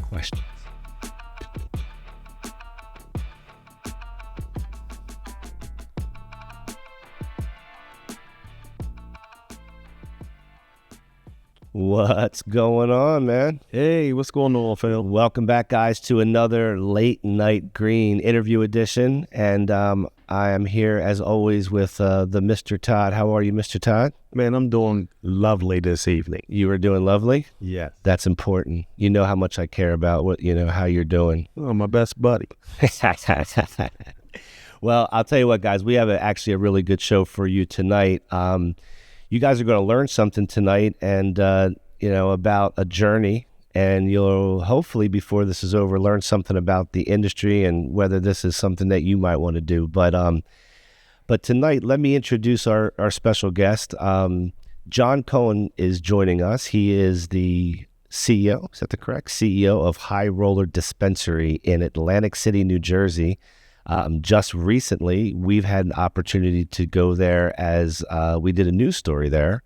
questions. What's going on, man? Hey, what's going on, Phil? Welcome back, guys, to another Late Night Green interview edition. And I am here, as always, with the Mr. Todd. How are you, Mr. Todd? Man, I'm doing lovely this evening. You are doing lovely? Yes. That's important. You know how much I care about how you're doing. Oh, my best buddy. Well, I'll tell you what, guys, we have actually a really good show for you tonight. You guys are going to learn something tonight and, about a journey. And you'll hopefully, before this is over, learn something about the industry and whether this is something that you might want to do. But tonight, let me introduce our special guest. Jon Cohn is joining us. He is the CEO, is that the correct? CEO of High Roller Dispensary in Atlantic City, New Jersey. Just recently, we've had an opportunity to go there as we did a news story there.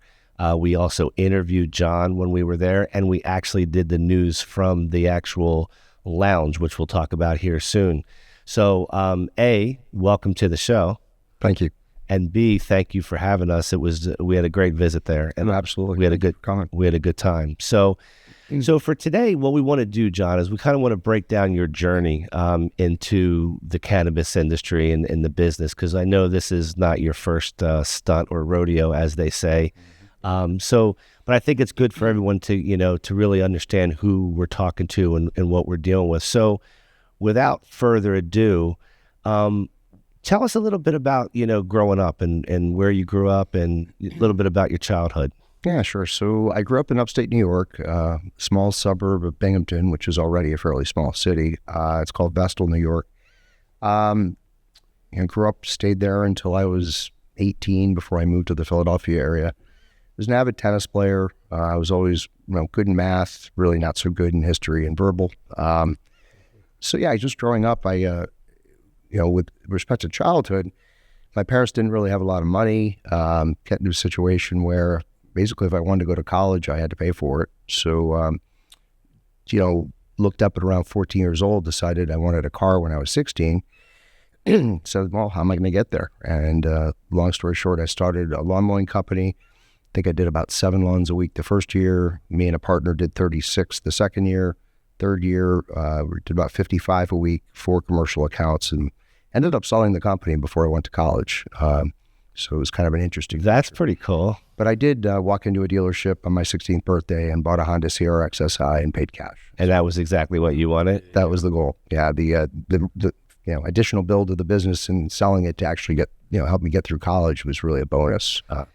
We also interviewed Jon when we were there, and we actually did the news from the actual lounge, which we'll talk about here soon. So, A, welcome to the show. Thank you. And B, thank you for having us. We had a great visit there. And absolutely. We had a good time. So for today, what we want to do, Jon, is we kind of want to break down your journey into the cannabis industry and the business, because I know this is not your first stunt or rodeo, as they say. But I think it's good for everyone to really understand who we're talking to and what we're dealing with. So without further ado, tell us a little bit about, growing up and where you grew up and a little bit about your childhood. Yeah, sure. So I grew up in upstate New York, small suburb of Binghamton, which is already a fairly small city. It's called Vestal, New York. Grew up, stayed there until I was 18 before I moved to the Philadelphia area. I was an avid tennis player. I was always good in math, really not so good in history and verbal. Just growing up, with respect to childhood, my parents didn't really have a lot of money. Get into a situation where basically if I wanted to go to college, I had to pay for it. So, looked up at around 14 years old, decided I wanted a car when I was 16. So, well, how am I going to get there? And long story short, I started a lawn mowing company. I think I did about 7 lawns a week the first year. Me and a partner did 36 the second year. Third year, we did about 55 a week, 4 commercial accounts, and ended up selling the company before I went to college. So it was kind of an interesting. That's pretty cool. But I did walk into a dealership on my 16th birthday and bought a Honda CRX SI and paid cash. And that was exactly what you wanted? That was the goal. Yeah, the additional build of the business and selling it to actually get, help me get through college was really a bonus. A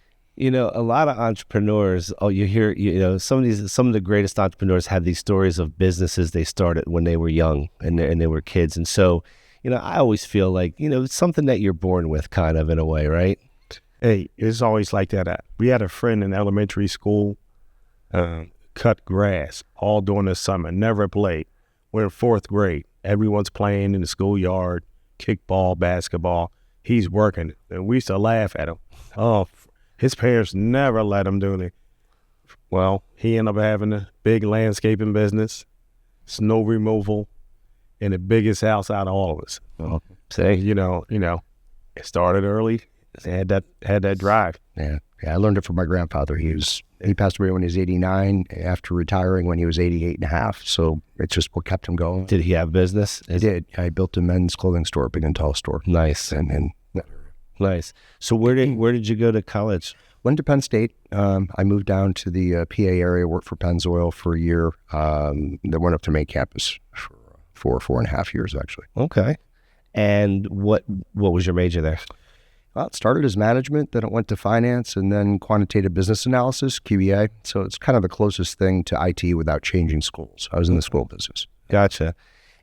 lot of entrepreneurs, you hear, some of the greatest entrepreneurs have these stories of businesses they started when they were young and they were kids. And so, I always feel like, it's something that you're born with kind of in a way, right? Hey, it's always like that. We had a friend in elementary school, cut grass all during the summer, never played. We're in 4th grade. Everyone's playing in the schoolyard, kickball, basketball. He's working. And we used to laugh at him. Oh, his parents never let him do anything. Well, he ended up having a big landscaping business, snow removal, and the biggest house out of all of us. Well, say, it started early. Had that drive. Yeah. I learned it from my grandfather. He passed away when he was 89, after retiring when he was 88 and a half. So it's just what kept him going. Did he have business? He did. I built a men's clothing store, big and tall store. Nice. And nice. So where did you go to college? Went to Penn State. I moved down to the PA area, worked for Pennzoil for a year. Then went up to main campus for 4.5 years, actually. Okay. And what was your major there? Well, it started as management, then it went to finance, and then quantitative business analysis, QBA. So it's kind of the closest thing to IT without changing schools. I was in the school business. Gotcha.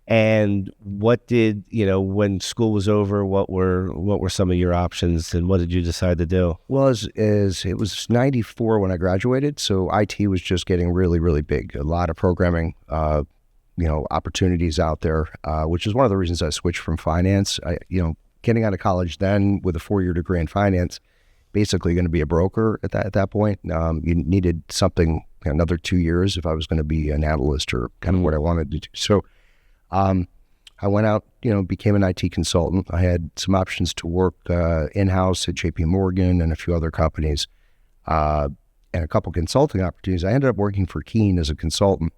And what did, when school was over, what were some of your options and what did you decide to do? Well, it was 94 when I graduated. So IT was just getting really, really big. A lot of programming, opportunities out there, which is one of the reasons I switched from finance. Getting out of college then with a 4-year degree in finance, basically going to be a broker at that point. You needed something, another 2 years if I was going to be an analyst or kind of what I wanted to do. So I went out, became an IT consultant. I had some options to work in-house at JP Morgan and a few other companies, and a couple consulting opportunities. I ended up working for Keen as a consultant.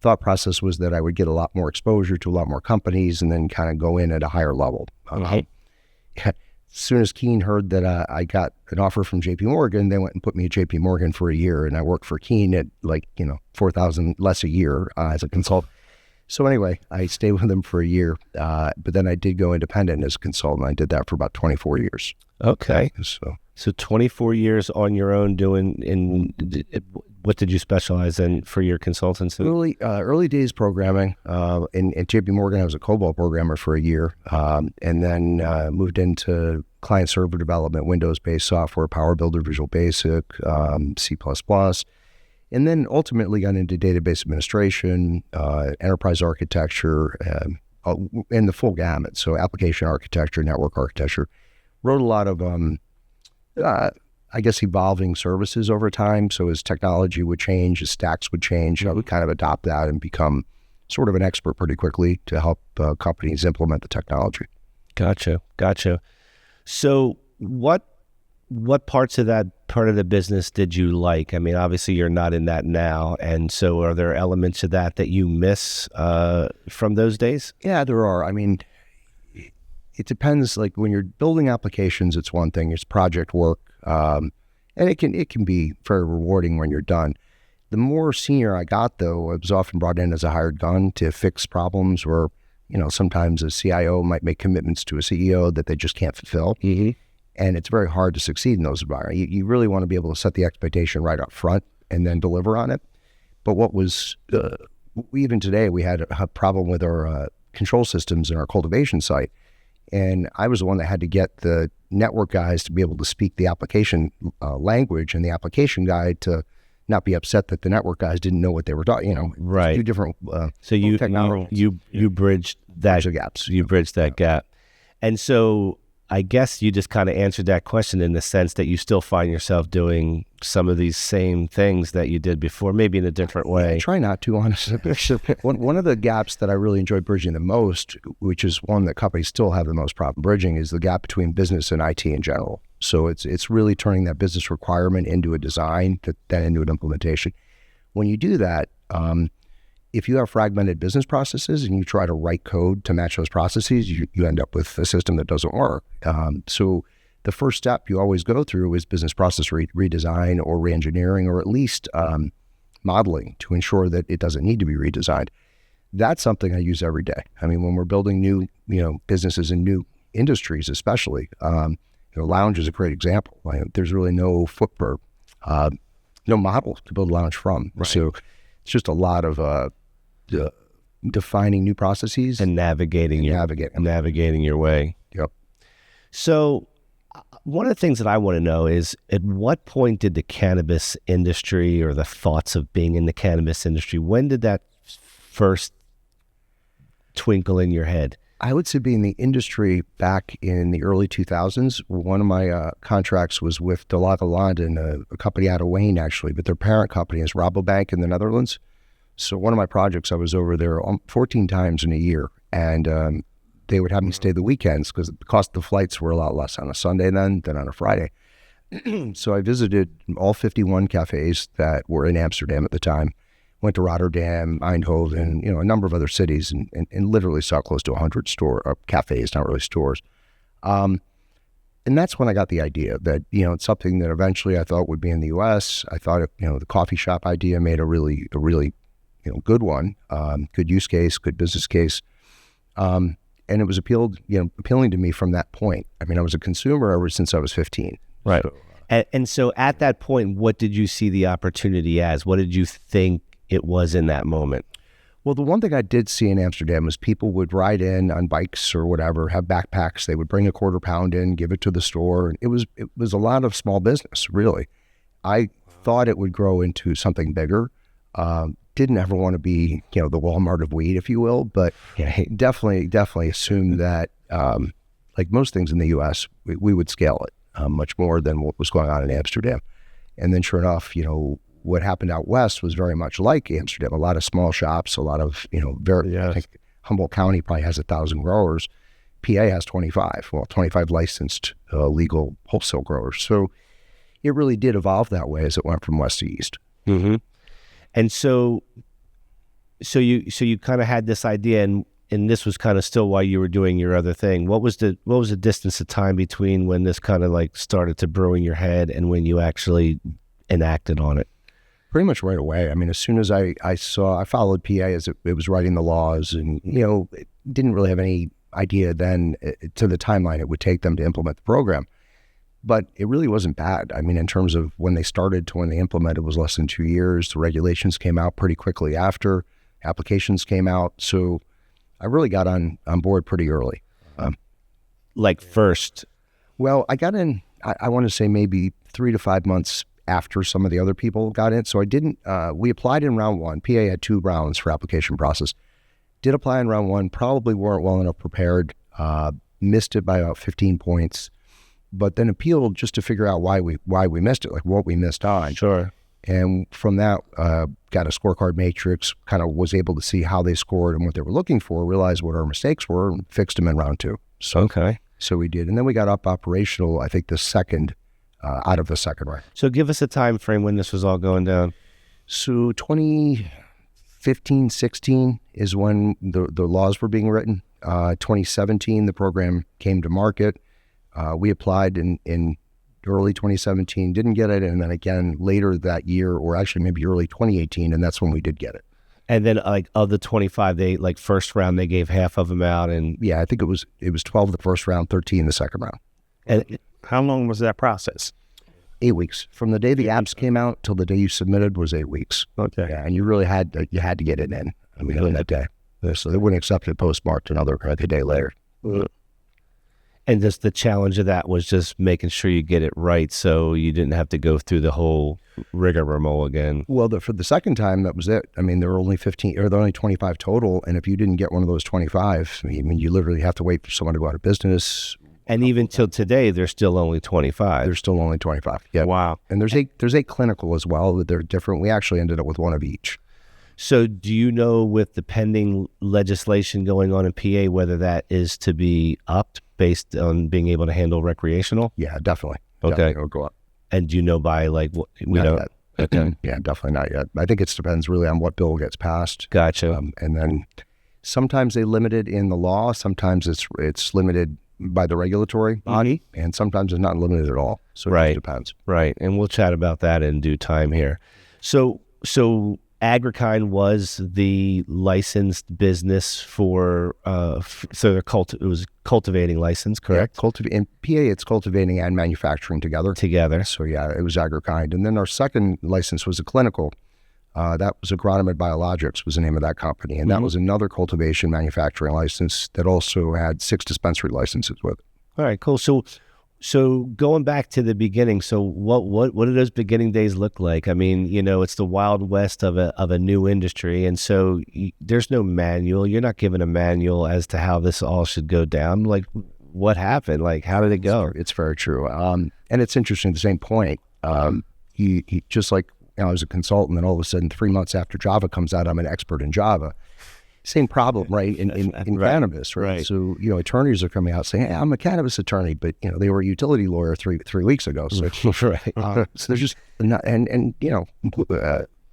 Thought process was that I would get a lot more exposure to a lot more companies and then kind of go in at a higher level. As soon as Keen heard that I got an offer from JP Morgan, they went and put me at JP Morgan for a year, and I worked for Keen at $4,000 less a year as a consultant. So anyway, I stayed with them for a year, but then I did go independent as a consultant. I did that for about 24 years. Okay. So 24 years on your own what did you specialize in for your consultancy? Early days programming. In JP Morgan, I was a COBOL programmer for a year, and then moved into client-server development, Windows-based software, Power Builder, Visual Basic, C++. And then ultimately got into database administration, enterprise architecture, and the full gamut. So application architecture, network architecture. Wrote a lot of, evolving services over time. So as technology would change, as stacks would change, I would kind of adopt that and become sort of an expert pretty quickly to help companies implement the technology. Gotcha. So what parts of that part of the business did you like? I mean, obviously you're not in that now. And so are there elements of that you miss from those days? Yeah, there are. I mean, it depends. Like when you're building applications, it's one thing, it's project work. And it can be very rewarding when you're done. The more senior I got, though, I was often brought in as a hired gun to fix problems where, sometimes a CIO might make commitments to a CEO that they just can't fulfill. Mm-hmm. And it's very hard to succeed in those environments. You really want to be able to set the expectation right up front and then deliver on it. But what was, even today, we had a problem with our control systems in our cultivation site. And I was the one that had to get the network guys to be able to speak the application language, and the application guy to not be upset that the network guys didn't know what they were talking. Right. Two different so you bridged that gaps. You bridged that gap, and so I guess you just kind of answered that question in the sense that you still find yourself doing some of these same things that you did before, maybe in a different way. I try not to, honestly. One of the gaps that I really enjoy bridging the most, which is one that companies still have the most problem bridging, is the gap between business and IT in general. So it's really turning that business requirement into a design, then into an implementation. When you do that, if you have fragmented business processes and you try to write code to match those processes, you end up with a system that doesn't work. So the first step you always go through is business process redesign or reengineering, or at least modeling to ensure that it doesn't need to be redesigned. That's something I use every day. I mean, when we're building new, businesses and new industries, especially, lounge is a great example. There's really no footprint, no model to build a lounge from. Right. So it's just a lot of defining new processes and navigating your way. Yep. So one of the things that I want to know is, at what point did the cannabis industry, or the thoughts of being in the cannabis industry, when did that first twinkle in your head? I would say being in the industry back in the early 2000s. One of my contracts was with De La London, a company out of Wayne, actually, but their parent company is Rabobank in the Netherlands. So one of my projects, I was over there 14 times in a year, and they would have me stay the weekends because the cost of the flights were a lot less on a Sunday than on a Friday. So I visited all 51 cafes that were in Amsterdam at the time. Went to Rotterdam, Eindhoven, a number of other cities, and literally saw close to 100 cafes, not really stores. And that's when I got the idea that, it's something that eventually I thought would be in the U.S. I thought, the coffee shop idea made a really good one, good use case, good business case. And it was appealing to me from that point. I mean, I was a consumer ever since I was 15. Right. So, and so at that point, what did you see the opportunity as? What did you think it was in that moment? Well, the one thing I did see in Amsterdam was people would ride in on bikes or whatever, have backpacks. They would bring a quarter pound in, give it to the store. It was a lot of small business, really. I thought it would grow into something bigger. Didn't ever want to be, the Walmart of weed, if you will, but definitely assumed that, like most things in the U.S., we would scale it much more than what was going on in Amsterdam. And then sure enough, what happened out west was very much like Amsterdam. A lot of small shops, a lot of, I think Humboldt County probably has 1,000 growers. PA has 25. Well, 25 licensed legal wholesale growers. So it really did evolve that way as it went from west to east. Mm-hmm. And so you kind of had this idea, and this was kind of still while you were doing your other thing. What was the distance of time between when this kind of like started to brew in your head and when you actually enacted on it? Pretty much right away. I mean, as soon as I followed PA as it was writing the laws, and didn't really have any idea then to the timeline it would take them to implement the program. But it really wasn't bad. I mean, in terms of when they started to when they implemented was less than 2 years. The regulations came out pretty quickly after. Applications came out. So I really got on board pretty early. First? Well, I got in, I want to say maybe 3 to 5 months after some of the other people got in. So I didn't, we applied in round one. PA had 2 rounds for application process. Did apply in round one, probably weren't well enough prepared, missed it by about 15 points, but then appealed just to figure out why we missed it, like what we missed on. Sure. And from that, got a scorecard matrix, kind of was able to see how they scored and what they were looking for, realized what our mistakes were, and fixed them in round 2. So, okay. So we did. And then we got up operational, I think, the second, out of the second round. So give us a time frame when this was all going down. So 2015, 16 is when the laws were being written. 2017, the program came to market. We applied in early 2017, didn't get it, and then again later that year, or actually maybe early 2018, and that's when we did get it. And then of the 25, they first round they gave half of them out, and yeah, I think it was 12 the first round, 13 the second round. And how long was that process? 8 weeks from the day the apps came out till the day you submitted was 8 weeks. Okay. Yeah, and you really had to get it in. I mean, on that day, so they wouldn't accept it postmarked another like a day later. And just the challenge of that was just making sure you get it right, so you didn't have to go through the whole rigmarole again. Well, for the second time, that was it. I mean, there were only 15, or there were only 25 total, and if you didn't get one of those 25, I mean, you literally have to wait for someone to go out of business. And even till today, there's still only 25. There's still only 25. Yeah. Wow. And there's a clinical as well. They're different. We actually ended up with one of each. So do you know, with the pending legislation going on in PA, whether that is to be upped based on being able to handle recreational? Yeah, definitely. Okay. Definitely it'll go up. And do you know by we not don't? Yet. Okay. Yeah, definitely not yet. I think it depends really on what bill gets passed. Gotcha. And then sometimes they limit it in the law. Sometimes it's limited by the regulatory body, and sometimes it's not limited at all. So it just depends. Right. And we'll chat about that in due time here. So Agrikind was the licensed business for, it was cultivating license, correct? Yeah, in PA, it's cultivating and manufacturing together. So yeah, it was Agrikind. And then our second license was a clinical. That was Agronomed Biologics was the name of that company. And that was another cultivation manufacturing license that also had 6 dispensary licenses with it. All right, cool. So going back to the beginning, so what do those beginning days look like? I mean, it's the Wild West of a new industry, and so there's no manual. You're not given a manual as to how this all should go down. Like, what happened? Like, how did it go? It's very true. And it's interesting, the same point. He just like, I was a consultant, and all of a sudden 3 months after Java comes out, I'm an expert in Java. Same problem, right, in right. cannabis, right? Right. So, attorneys are coming out saying, hey, I'm a cannabis attorney, but, they were a utility lawyer three weeks ago. So, right. So there's just, not, and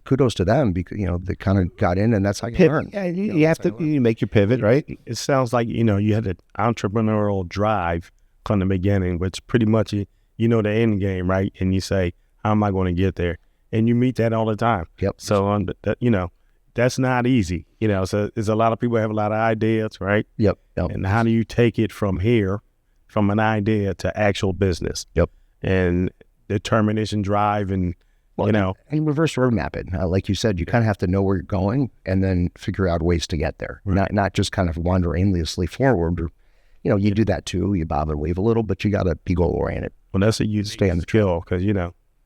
kudos to them because, they kind of got in, and that's how you learn. Yeah, you have to you make your pivot, right? It sounds like, you had an entrepreneurial drive from the beginning, which pretty much, the end game, right? And you say, how am I going to get there? And you meet that all the time. Yep. So, that's not easy, so there's a lot of people have a lot of ideas, right? Yep. And how do you take it from here, from an idea to actual business? Yep. And determination, drive, and, And reverse roadmap it. Like you said, you kind of have to know where you're going and then figure out ways to get there. Right. Not just kind of wander aimlessly forward. Or, you do that too. You bob and weave a little, but you got to be goal-oriented. Well, that's a huge stay on the skill because,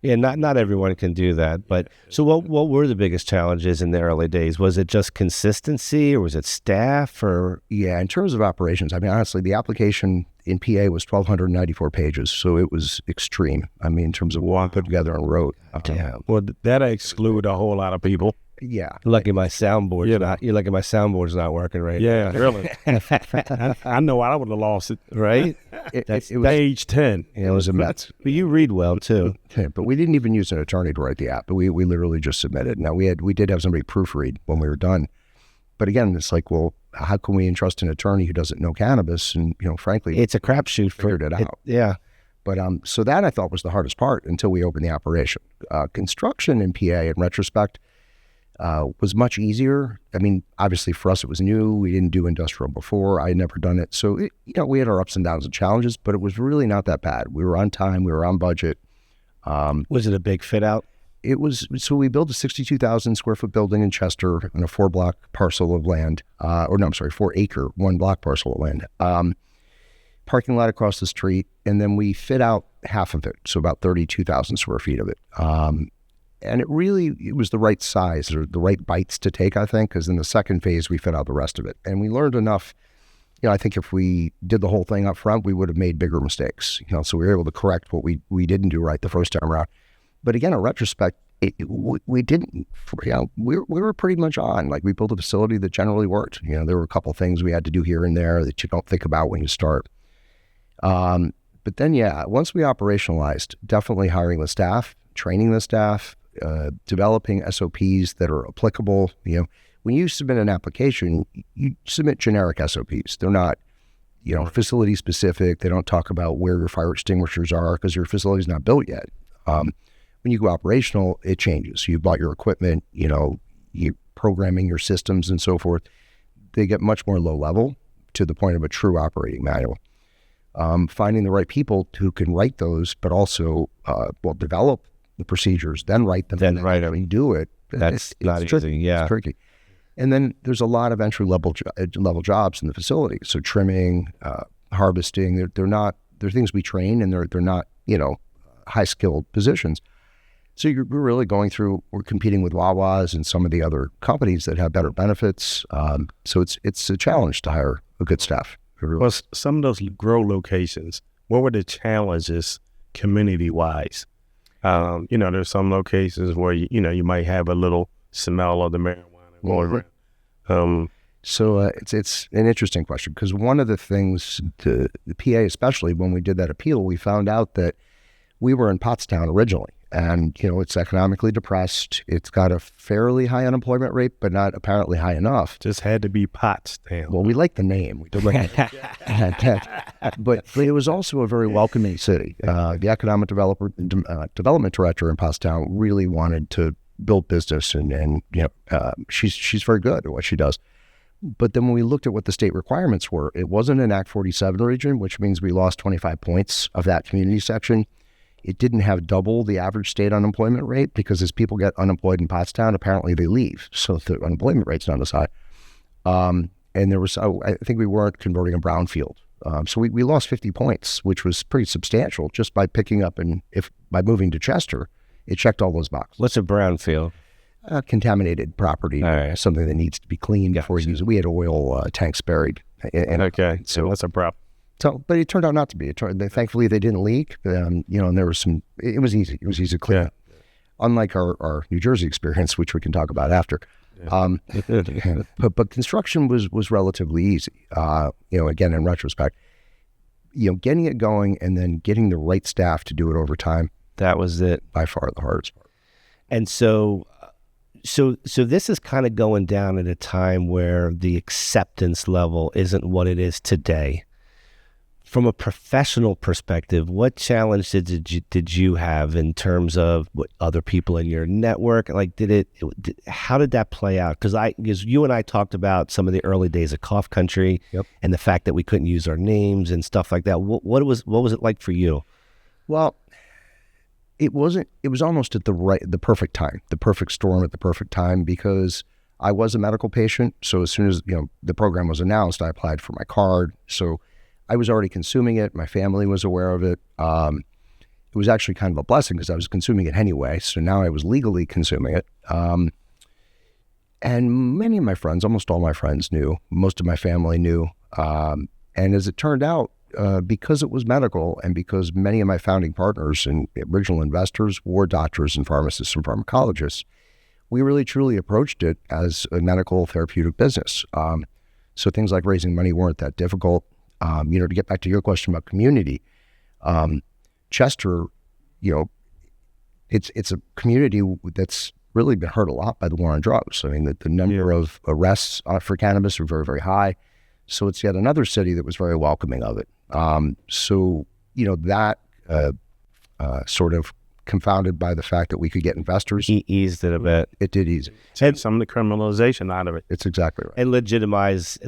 Yeah, not everyone can do that. But so what were the biggest challenges in the early days? Was it just consistency, or was it staff, or? Yeah, in terms of operations, I mean, honestly, the application in PA was 1,294 pages, so it was extreme. I mean, in terms of what I put together and wrote. Damn. Well, that'll exclude a whole lot of people. Yeah. Lucky my soundboard's you're lucky my soundboard's not working right Yeah, really. I know I would have lost it. right? It was, Page 10. it was a mess. But you read well too. But we didn't even use an attorney to write the app. But we literally just submitted. Now we did have somebody proofread when we were done. But again, it's like, well, how can we entrust an attorney who doesn't know cannabis? And frankly, It's a crapshoot. figured it out. Yeah. But so that I thought was the hardest part until we opened the operation. Construction in PA, in retrospect, was much easier. I mean, obviously for us it was new. We didn't do industrial before. I had never done it. So, we had our ups and downs and challenges, but it was really not that bad. We were on time. We were on budget. Was it a big fit out? It was, so we built a 62,000 square foot building in Chester on a 4-block parcel of land, 4-acre, 1-block parcel of land. Parking lot across the street, and then we fit out half of it, so about 32,000 square feet of it. And it was the right size or the right bites to take, I think, because in the second phase, we fit out the rest of it. And we learned enough. I think if we did the whole thing up front, we would have made bigger mistakes. So we were able to correct what we didn't do right the first time around. But again, in retrospect, we didn't, we were pretty much on. Like, we built a facility that generally worked. There were a couple things we had to do here and there that you don't think about when you start. But then, once we operationalized, definitely hiring the staff, training the staff, developing SOPs that are applicable. When you submit an application, you submit generic SOPs. They're not, facility specific. They don't talk about where your fire extinguishers are because your facility's not built yet. When you go operational, it changes. You bought your equipment, you're programming your systems and so forth. They get much more low level to the point of a true operating manual. Finding the right people who can write those, but also develop the procedures, then write them, Then and write actually them. do it. That's not tricky. easy. Yeah. It's tricky. And then there's a lot of entry level jobs in the facility. So trimming, harvesting, they're things we train, and they're not, high skilled positions. So we're really we're competing with Wawa's and some of the other companies that have better benefits. So it's a challenge to hire a good staff. Well, some of those grow locations, what were the challenges community-wise? There's some locations where, you might have a little smell of the marijuana going around. So it's an interesting question, because one of the things, the PA especially, when we did that appeal, we found out that we were in Pottstown originally. And, it's economically depressed. It's got a fairly high unemployment rate, but not apparently high enough. Just had to be Pottstown. Well, we like the name. We did like but it was also a very welcoming city. The economic development director in Pottstown really wanted to build business, and she's very good at what she does. But then when we looked at what the state requirements were, it wasn't an Act 47 region, which means we lost 25 points of that community section. It didn't have double the average state unemployment rate, because as people get unemployed in Pottstown, apparently they leave. So the unemployment rate's not as high. And there was, I think we weren't converting a brownfield. So we lost 50 points, which was pretty substantial just by picking up, and by moving to Chester, it checked all those boxes. What's a brownfield? Contaminated property, All right. something that needs to be cleaned before you use it. We had oil tanks buried. Okay, so that's a problem. So, but it turned out not to be. Thankfully, they didn't leak. And there was some. It was easy. It was easy to clean up. Unlike our New Jersey experience, which we can talk about after. Yeah. But construction was relatively easy. Again, in retrospect, getting it going and then getting the right staff to do it over time. That was it. By far the hardest part. And so this is kind of going down at a time where the acceptance level isn't what it is today. From a professional perspective, what challenge did you have in terms of what other people in your network? Like, how did that play out? Because you and I talked about some of the early days of Cough Country, Yep. and the fact that we couldn't use our names and stuff like that. What was it like for you? Well, it was almost at the perfect time, the perfect storm at the perfect time, because I was a medical patient. So as soon as the program was announced, I applied for my card. So I was already consuming it. My family was aware of it. It was actually kind of a blessing, because I was consuming it anyway. So now I was legally consuming it. And many of my friends, almost all my friends knew. Most of my family knew. And as it turned out, because it was medical and because many of my founding partners and original investors were doctors and pharmacists and pharmacologists, we really truly approached it as a medical therapeutic business. So things like raising money weren't that difficult. To get back to your question about community, Chester, it's a community that's really been hurt a lot by the war on drugs. I mean, the number of arrests for cannabis are very, very high. So it's yet another city that was very welcoming of it. That sort of confounded by the fact that we could get investors. Eased it a bit. It did ease it. Take some of the criminalization out of it. It's exactly right. And legitimize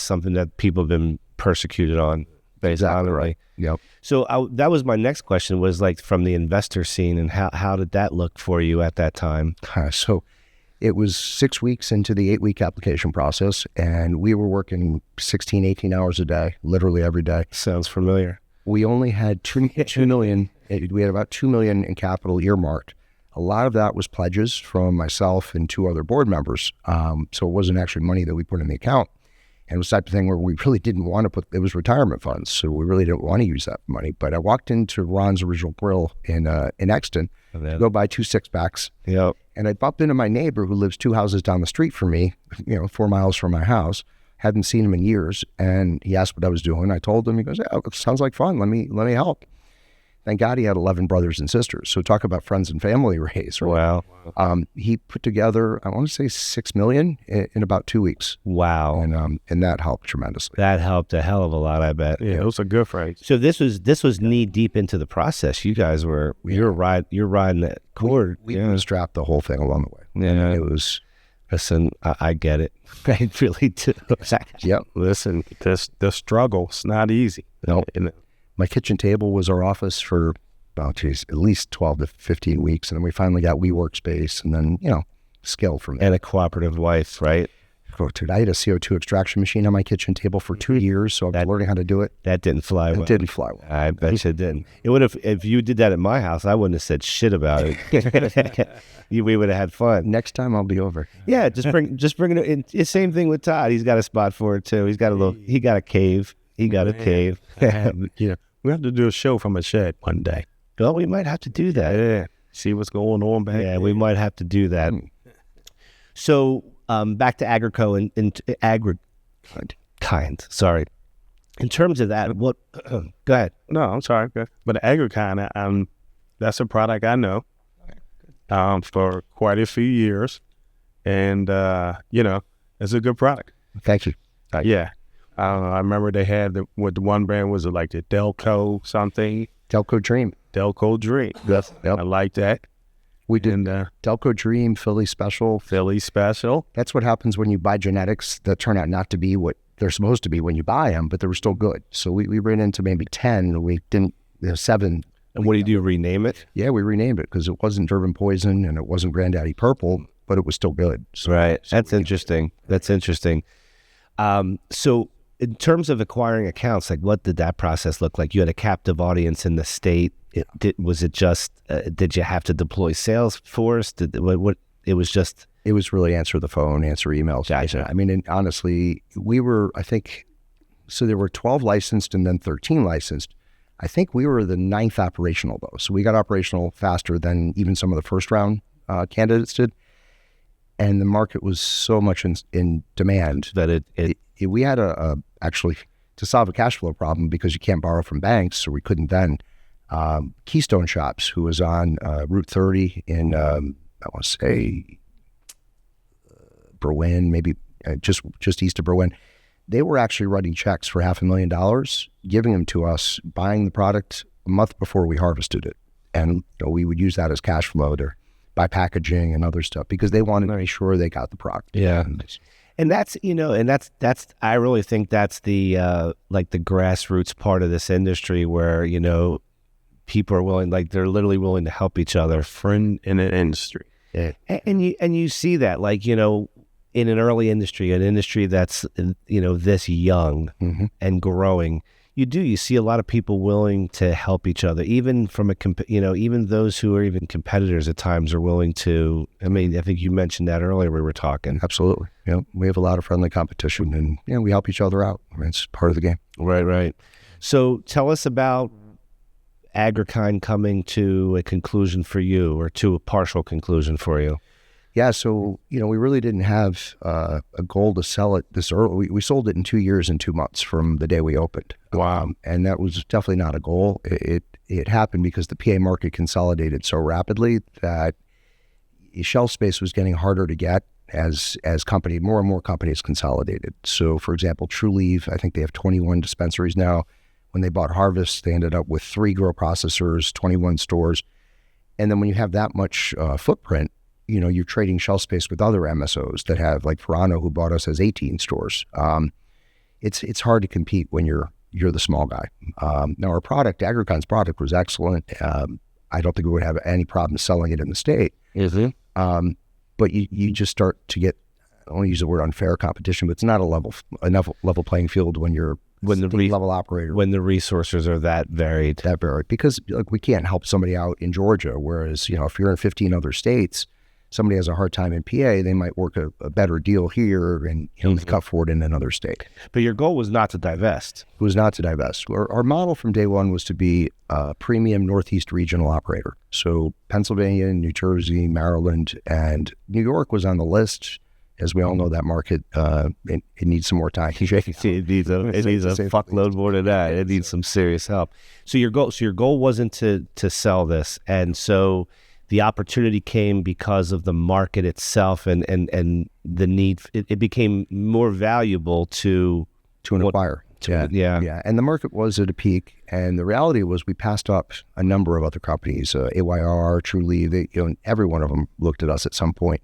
something that people have been persecuted on. Exactly right. Yep. So that was my next question, was like from the investor scene, and how did that look for you at that time? So it was 6 weeks into the 8-week application process, and we were working 16, 18 hours a day, literally every day. Sounds familiar. We only had $2 million. We had about $2 million in capital earmarked. A lot of that was pledges from myself and 2 other board members. So it wasn't actually money that we put in the account. And it was the type of thing where we really didn't want to put, it was retirement funds. So we really didn't want to use that money. But I walked into Ron's Original Grill in Exton to go buy 2 6-packs. Yep. And I bumped into my neighbor who lives 2 houses down the street from me, 4 miles from my house. Hadn't seen him in years. And he asked what I was doing. I told him, he goes, "Yeah, it sounds like fun. Let me help." Thank God he had 11 brothers and sisters. So talk about friends and family raise. Right? Wow. He put together, I want to say $6 million in about 2 weeks. Wow. And that helped tremendously. That helped a hell of a lot, I bet. Yeah, it was a good phrase. So this was knee deep into the process. You guys you're riding that cord. We strapped the whole thing along the way. Yeah. It was. Listen, I get it. I really do. Yep. Listen, the struggle, it's not easy. No. My kitchen table was our office for at least 12 to 15 weeks. And then we finally got WeWork space and then, scaled from there. And a cooperative wife, right? I had a CO2 extraction machine on my kitchen table for 2 years. So I was learning how to do it. That didn't fly well. It didn't fly well. I bet you it didn't. It would have, if you did that at my house, I wouldn't have said shit about it. We would have had fun. Next time I'll be over. Yeah, just bring it in. It's same thing with Todd. He's got a spot for it too. He got a cave. He got a cave. We have to do a show from a shed one day. Well, we might have to do that. Yeah. See what's going on back there. We might have to do that. So back to Agrico and Kind. Sorry. In terms of that, what? Go ahead. No, I'm sorry. But Agrico, that's a product I know for quite a few years, and it's a good product. Thank you. Yeah. I remember they had the one brand was like the Delco something. Delco Dream. Delco Dream. Yes. Yep. I like that. We did Delco Dream, Philly Special. Philly Special. That's what happens when you buy genetics that turn out not to be what they're supposed to be when you buy them, but they were still good. So we ran into maybe 10. We didn't, 7. And what do? Rename it? Yeah, we renamed it because it wasn't Durban Poison and it wasn't Granddaddy Purple, but it was still good. So, right. That's interesting. So in terms of acquiring accounts, like what did that process look like? You had a captive audience in the state. Was it just, did you have to deploy sales force? It was really answer the phone, answer emails. Gotcha. I mean, and honestly, we were, I think, so there were 12 licensed and then 13 licensed. I think we were the 9th operational though. So we got operational faster than even some of the first round candidates did. And the market was so much in demand that we had actually to solve a cash flow problem because you can't borrow from banks, so we couldn't then. Keystone Shops, who was on Route 30 in, I want to say, Berwyn, maybe just east of Berwyn, they were actually writing checks for $500,000, giving them to us, buying the product a month before we harvested it. And we would use that as cash flow to buy packaging and other stuff because they wanted to make sure they got the product. Yeah. And that's, I really think that's the, like the grassroots part of this industry where, people are willing, like they're literally willing to help each other. Friend in an industry. Yeah. And you see that, like, in an early industry, an industry that's, this young and growing, You see a lot of people willing to help each other, even from even those who are even competitors at times are willing to. I mean, I think you mentioned that earlier we were talking. Absolutely. We have a lot of friendly competition, and we help each other out. I mean, it's part of the game. Right. So tell us about Agrikind coming to a conclusion for you, or to a partial conclusion for you. Yeah, so, we really didn't have a goal to sell it this early. We sold it in 2 years and 2 months from the day we opened. Wow. And that was definitely not a goal. It happened because the PA market consolidated so rapidly that shelf space was getting harder to get as more and more companies consolidated. So, for example, True Leaf, I think they have 21 dispensaries now. When they bought Harvest, they ended up with 3 grow processors, 21 stores. And then when you have that much footprint, you're trading shelf space with other MSOs that have, like Verano, who bought us, has 18 stores. It's hard to compete when you're the small guy. Now, our product, Agrikind's product, was excellent. I don't think we would have any problem selling it in the state. Mm-hmm. But you just start to get, I don't want to use the word unfair competition, but it's not enough level playing field when you're level operator. When the resources are that varied. Because we can't help somebody out in Georgia, whereas, if you're in 15 other states, somebody has a hard time in PA, they might work a better deal here and cut for it in another state. But your goal was not to divest. It was not to divest. Our model from day one was to be a premium Northeast regional operator. So Pennsylvania, New Jersey, Maryland, and New York was on the list. As we all know, that market, it needs some more time. It needs a fuckload more than that. It needs some serious help. So your goal wasn't to sell this, and so the opportunity came because of the market itself and the need. It became more valuable to an acquirer. Yeah. And the market was at a peak, and the reality was we passed up a number of other companies, AYR, True Leaf. Every one of them looked at us at some point.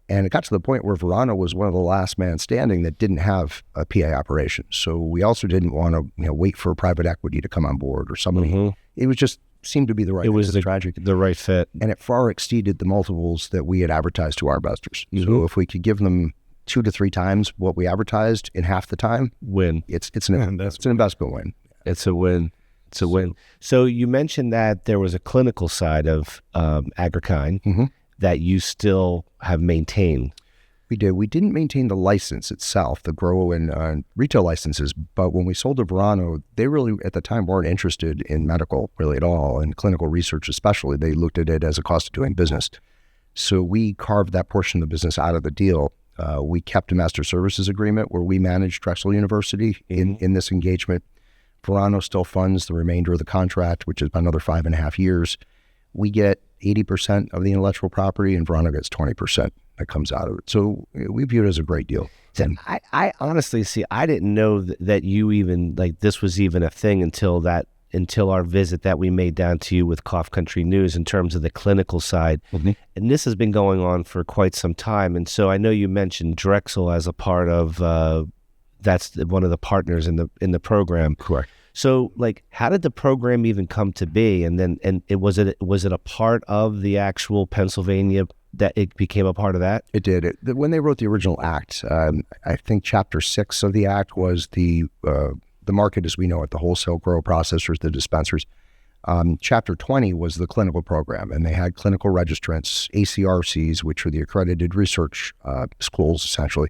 And it got to the point where Verano was one of the last man standing that didn't have a PA operation. So we also didn't want to wait for private equity to come on board or somebody. Mm-hmm. It was just seemed to be the right. It was the right fit, and it far exceeded the multiples that we had advertised to our investors. Mm-hmm. So if we could give them 2 to 3 times what we advertised in half the time, win. It's an investment win. It's a win. It's a win. So you mentioned that there was a clinical side of Agrikind. Mm-hmm. that you still have maintained. We did. We didn't maintain the license itself, the grow and retail licenses, but when we sold to Verano, they really, at the time, weren't interested in medical really at all, and clinical research especially. They looked at it as a cost of doing business. So we carved that portion of the business out of the deal. We kept a master services agreement where we managed Drexel University in this engagement. Verano still funds the remainder of the contract, which is another 5.5 years. We get 80% of the intellectual property, and Verano gets 20% that comes out of it. So we view it as a great deal. I honestly I didn't know that you even, this was even a thing until our visit that we made down to you with Cough Country News in terms of the clinical side. Mm-hmm. And this has been going on for quite some time. And so I know you mentioned Drexel as a part of, that's one of the partners in the program. Correct. So, how did the program even come to be? And then, was it a part of the actual Pennsylvania that it became a part of that? It did. When they wrote the original act, I think Chapter 6 of the act was the market as we know it, the wholesale grow processors, the dispensaries. Chapter 20 was the clinical program, and they had clinical registrants, ACRCs, which were the accredited research schools, essentially.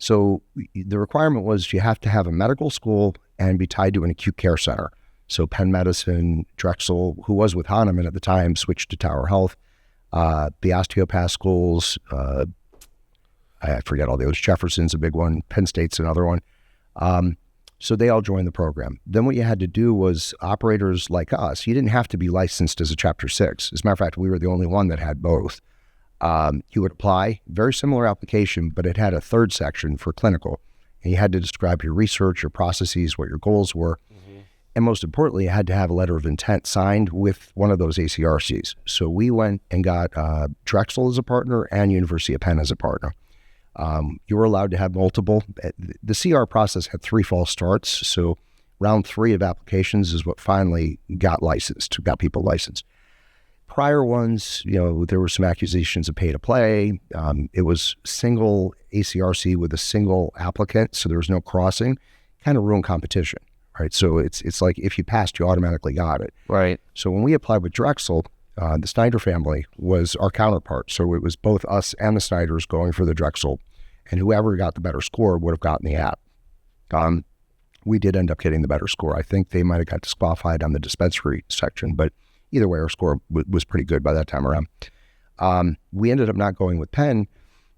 So the requirement was you have to have a medical school and be tied to an acute care center. So Penn Medicine, Drexel, who was with Hahnemann at the time, switched to Tower Health. The osteopath schools, I forget all those. Jefferson's a big one. Penn State's another one. So they all joined the program. Then what you had to do was operators like us, you didn't have to be licensed as a Chapter 6. As a matter of fact, we were the only one that had both. You would apply, very similar application, but it had a third section for clinical. And you had to describe your research, your processes, what your goals were. Mm-hmm. And most importantly, you had to have a letter of intent signed with one of those ACRCs. So we went and got Drexel as a partner and University of Penn as a partner. You were allowed to have multiple. The CR process had 3 false starts. So round 3 of applications is what finally got people licensed. Prior ones, there were some accusations of pay to play. It was single ACRC with a single applicant, so there was no crossing. Kind of ruined competition, right? So it's like if you passed, you automatically got it. Right. So when we applied with Drexel, the Snyder family was our counterpart. So it was both us and the Snyders going for the Drexel, and whoever got the better score would have gotten the app. We did end up getting the better score. I think they might have got disqualified on the dispensary section, but either way, our score was pretty good by that time around. We ended up not going with Penn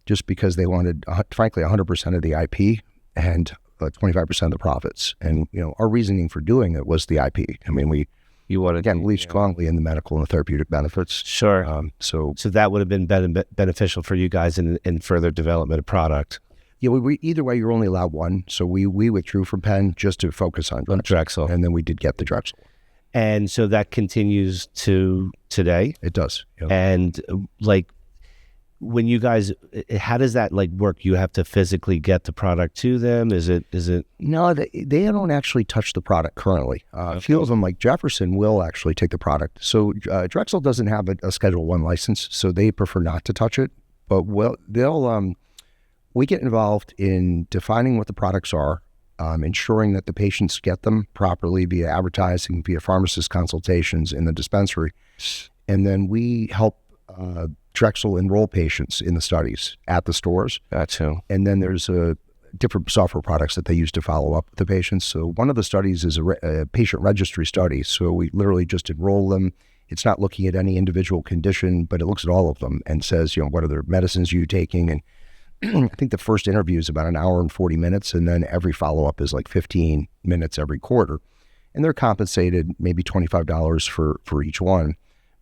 just because they wanted, frankly, 100% of the IP and 25% of the profits. And, our reasoning for doing it was the IP. I mean, You wanted again, believe strongly in the medical and the therapeutic benefits. Sure. So that would have been beneficial for you guys in further development of product. Yeah, either way, you're only allowed one. So we withdrew from Penn just to focus on Drexel. And then we did get the Drexel. And so that continues to today? It does. Yep. And when you guys, how does that work? You have to physically get the product to them? Is it? No, they don't actually touch the product currently. A few of them, like Jefferson, will actually take the product. So Drexel doesn't have a Schedule I license, so they prefer not to touch it. But we get involved in defining what the products are, ensuring that the patients get them properly via advertising, via pharmacist consultations in the dispensary. And then we help Drexel enroll patients in the studies at the stores. Gotcha. And then there's different software products that they use to follow up with the patients. So one of the studies is a patient registry study. So we literally just enroll them. It's not looking at any individual condition, but it looks at all of them and says, what are the medicines you're taking? And I think the first interview is about an hour and 40 minutes, and then every follow-up is 15 minutes every quarter. And they're compensated maybe $25 for each one.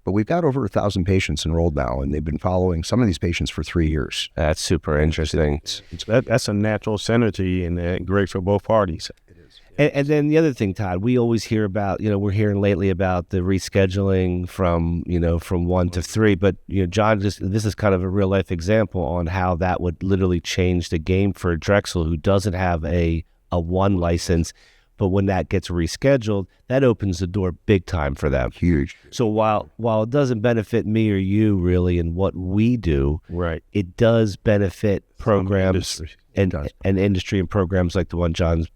But we've got over 1,000 patients enrolled now, and they've been following some of these patients for 3 years. That's super interesting. That's a natural synergy and great for both parties. It is. And then the other thing, Todd, we always hear about, we're hearing lately about the rescheduling from 1 to 3. But, John, this is kind of a real life example on how that would literally change the game for Drexel, who doesn't have a 1 license. But when that gets rescheduled, that opens the door big time for them. Huge. So while it doesn't benefit me or you really in what we do, right, it does benefit programs and industry and programs like the one John's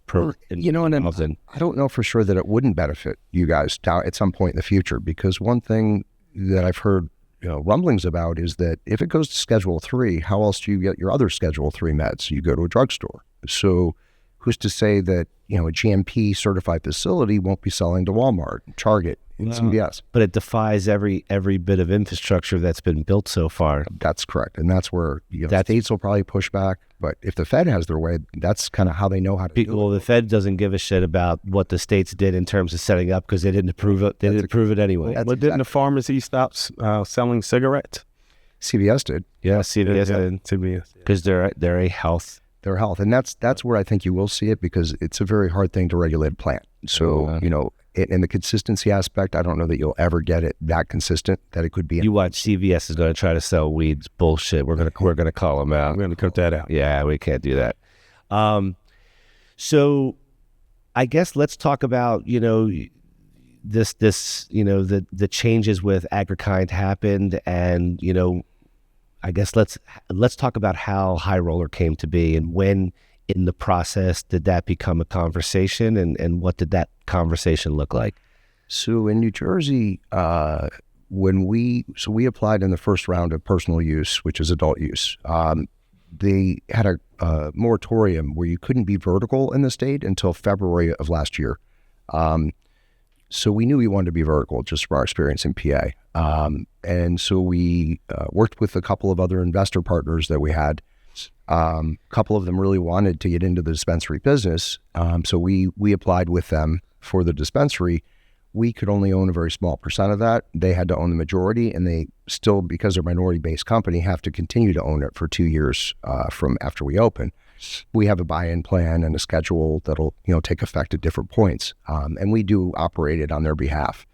involved in. I don't know for sure that it wouldn't benefit you guys down at some point in the future, because one thing that I've heard rumblings about is that if it goes to Schedule 3, how else do you get your other Schedule 3 meds? You go to a drugstore. So who's to say that a GMP certified facility won't be selling to Walmart, Target, and CVS? But it defies every bit of infrastructure that's been built so far. That's correct, and that's where states will probably push back. But if the Fed has their way, that's kind of how they know how to do it. Well, the Fed doesn't give a shit about what the states did in terms of setting up, because they didn't approve it. They didn't approve it anyway. But didn't the pharmacy stop selling cigarettes? CVS did. Yeah, CVS did. CVS, because they're a health. Their health, and that's where I think you will see it, because it's a very hard thing to regulate a plant. So in the consistency aspect, I don't know that you'll ever get it that consistent that it could be. You watch, CVS is going to try to sell weeds. Bullshit. We're gonna call them out. We're gonna cut that out. Yeah, we can't do that. So I guess let's talk about this the changes with Agrikind happened, and I guess let's talk about how High Roller came to be, and when in the process did that become a conversation, and what did that conversation look like? So in New Jersey, when we applied in the first round of personal use, which is adult use, they had a moratorium where you couldn't be vertical in the state until February of last year. So we knew we wanted to be vertical just from our experience in PA. And so we worked with a couple of other investor partners that we had. A couple of them really wanted to get into the dispensary business. So we applied with them for the dispensary. We could only own a very small percent of that. They had to own the majority, and they still, because they're a minority-based company, have to continue to own it for 2 years from after we open. We have a buy-in plan and a schedule that'll take effect at different points, and we do operate it on their behalf.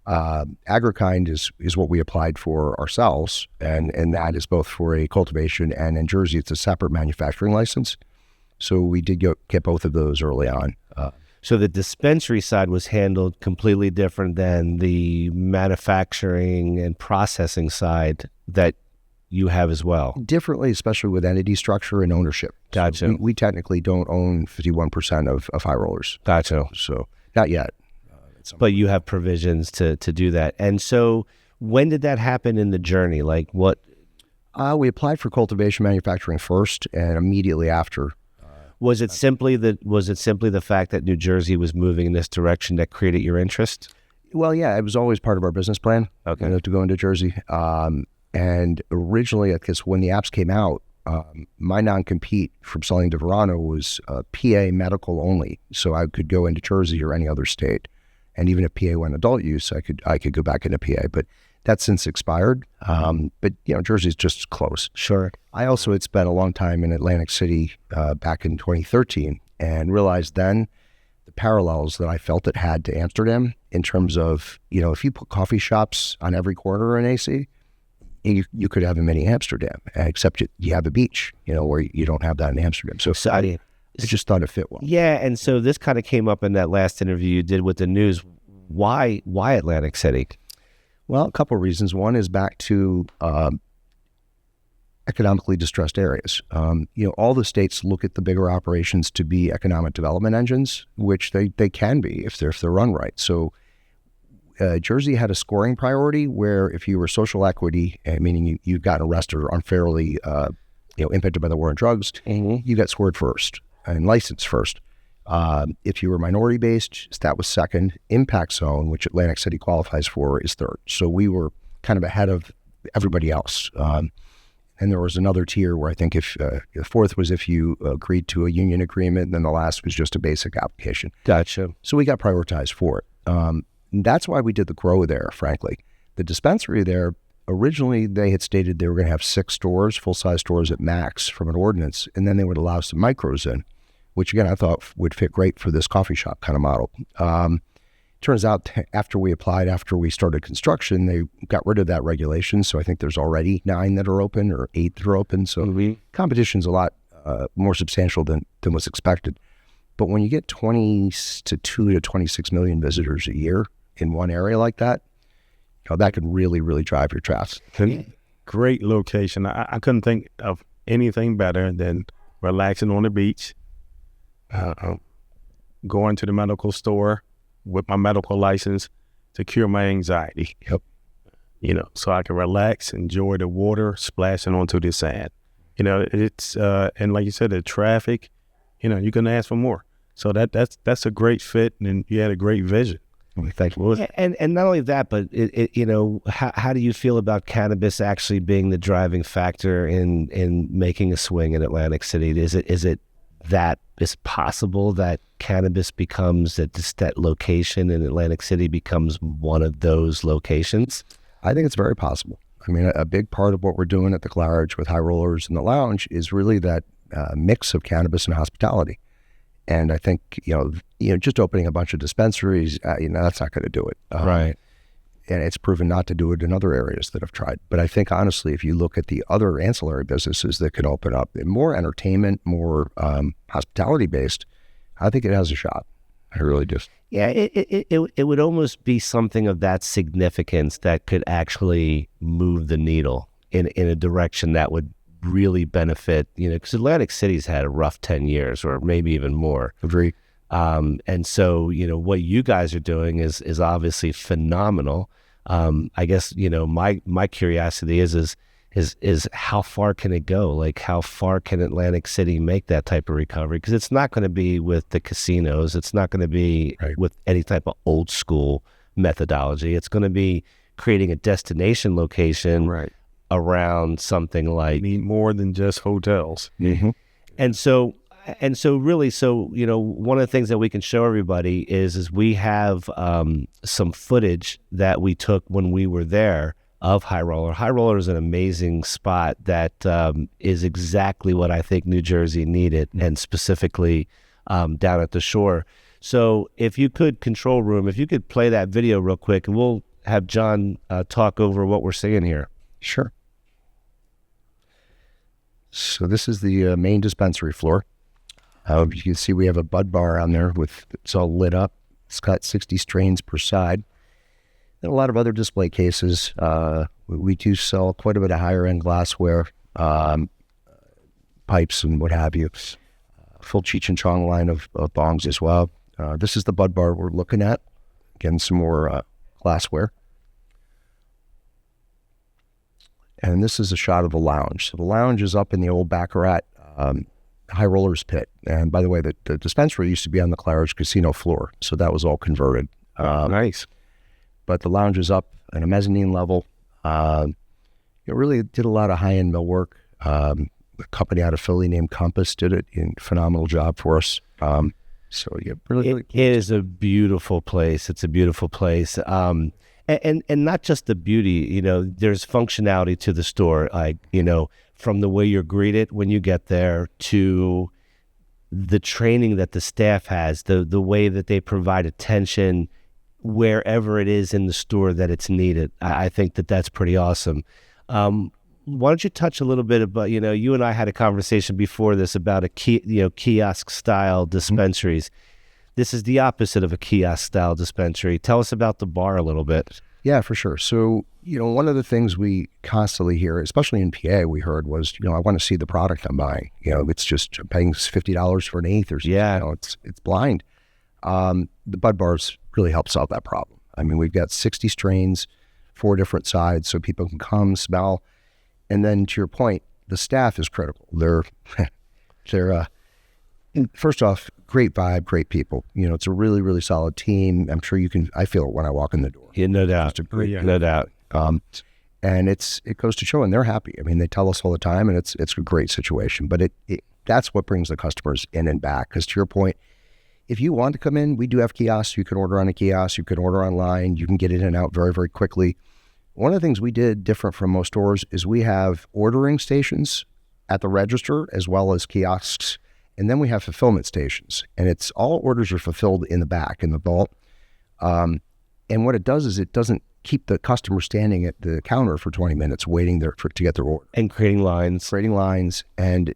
Agrikind is what we applied for ourselves, and that is both for a cultivation, and in Jersey it's a separate manufacturing license. So we did get both of those early on. So the dispensary side was handled completely different than the manufacturing and processing side that you have as well. Differently, especially with entity structure and ownership. Gotcha. So we technically don't own 51% of High Rollers. Gotcha. So not yet. But you have provisions to do that. And so when did that happen in the journey? Like what? We applied for cultivation manufacturing first, and immediately after. Was it simply the fact that New Jersey was moving in this direction that created your interest? Well, yeah, it was always part of our business plan. Okay. To go into Jersey. And originally, I guess when the apps came out, my non-compete from selling to Verano was PA medical only. So I could go into Jersey or any other state. And even if PA went adult use, I could go back into PA. But that's since expired. But, Jersey's just close. Sure. I also had spent a long time in Atlantic City back in 2013 and realized then the parallels that I felt it had to Amsterdam in terms of, if you put coffee shops on every corner in AC, you could have a mini Amsterdam, except you have a beach, where you don't have that in Amsterdam. So I just thought it fit well. Yeah, and so this kind of came up in that last interview you did with the news. Why Atlantic City? Well, a couple of reasons. One is back to economically distressed areas. All the states look at the bigger operations to be economic development engines, which they can be if they're run right. So Jersey had a scoring priority where if you were social equity, meaning you got arrested or unfairly impacted by the war on drugs, you got scored first and licensed first. If you were minority-based, that was second. Impact zone, which Atlantic City qualifies for, is third. So we were kind of ahead of everybody else. And there was another tier where I think the fourth was if you agreed to a union agreement, and then the last was just a basic application. Gotcha. So we got prioritized for it. That's why we did the grow there, frankly. The dispensary there, originally they had stated they were going to have 6 stores, full-size stores at max from an ordinance, and then they would allow some micros in, which again I thought would fit great for this coffee shop kind of model. Turns out after we started construction, they got rid of that regulation. So I think there's already 9 that are open or 8 that are open. So competition's a lot more substantial than was expected. But when you get 22 to 26 million visitors a year in one area like that, that could really, really drive your traffic. Great location. I couldn't think of anything better than relaxing on the beach, going to the medical store with my medical license to cure my anxiety. So I can relax, enjoy the water splashing onto the sand. It's and like you said, the traffic, you can ask for more. So that's a great fit, and you had a great vision. Thank you. And not only that, but how do you feel about cannabis actually being the driving factor in making a swing in Atlantic City? Is it that it's possible that cannabis becomes that location in Atlantic City becomes one of those locations? I think it's very possible. I mean, a big part of what we're doing at the Claridge with High Rollers and the Lounge is really that mix of cannabis and hospitality. And I think, just opening a bunch of dispensaries, that's not going to do it. Right. And it's proven not to do it in other areas that have tried. But I think, honestly, if you look at the other ancillary businesses that can open up, more entertainment, more hospitality-based, I think it has a shot. I really do. Yeah, it would almost be something of that significance that could actually move the needle in a direction that would really benefit, because Atlantic City's had a rough 10 years or maybe even more. Agree. And so, what you guys are doing is obviously phenomenal. I guess, my curiosity is how far can it go? Like, how far can Atlantic City make that type of recovery? Because it's not going to be with the casinos. It's not going to be with any type of old school methodology. It's going to be creating a destination location around something like... Need more than just hotels. Mm-hmm. And so really, one of the things that we can show everybody is we have some footage that we took when we were there of High Roller. High Roller is an amazing spot that is exactly what I think New Jersey needed, and specifically down at the shore. So if you could, control room, if you could play that video real quick, and we'll have Jon talk over what we're seeing here. Sure. So this is the main dispensary floor. You can see we have a bud bar on there it's all lit up. It's got 60 strains per side. And a lot of other display cases. We do sell quite a bit of higher end glassware, pipes and what have you. Full Cheech and Chong line of bongs as well. This is the bud bar we're looking at. Again, some more glassware. And this is a shot of the lounge. So the lounge is up in the old Baccarat High Rollers pit. And by the way, the dispensary used to be on the Claridge Casino floor. So that was all converted. Nice. But the lounge is up at a mezzanine level. It really did a lot of high-end millwork. A company out of Philly named Compass did it. A phenomenal job for us. So yeah, really it is a beautiful place. It's a beautiful place. And not just the beauty, there's functionality to the store, like, from the way you're greeted when you get there to the training that the staff has, the way that they provide attention wherever it is in the store that it's needed. I think that that's pretty awesome. Why don't you touch a little bit about, you and I had a conversation before this about kiosk style dispensaries. This is the opposite of a kiosk style dispensary. Tell us about the bar a little bit. Yeah, for sure. So, one of the things we constantly hear, especially in PA, we heard was, I want to see the product I'm buying. It's just I'm paying $50 for an eighth or something. Yeah. It's blind. The bud bars really help solve that problem. I mean, we've got 60 strains, 4 different sides, so people can come, smell. And then to your point, the staff is critical. They're first off, great vibe, great people. It's a really, really solid team. I'm sure I feel it when I walk in the door. Yeah, no doubt. No doubt. And it goes to show, and they're happy. I mean, they tell us all the time, and it's a great situation. But that's what brings the customers in and back. Because to your point, if you want to come in, we do have kiosks. You can order on a kiosk. You can order online. You can get in and out very, very quickly. One of the things we did different from most stores is we have ordering stations at the register as well as kiosks. And then we have fulfillment stations. And it's all orders are fulfilled in the back, in the vault. And what it does is it doesn't keep the customer standing at the counter for 20 minutes waiting there to get their order. And creating lines. And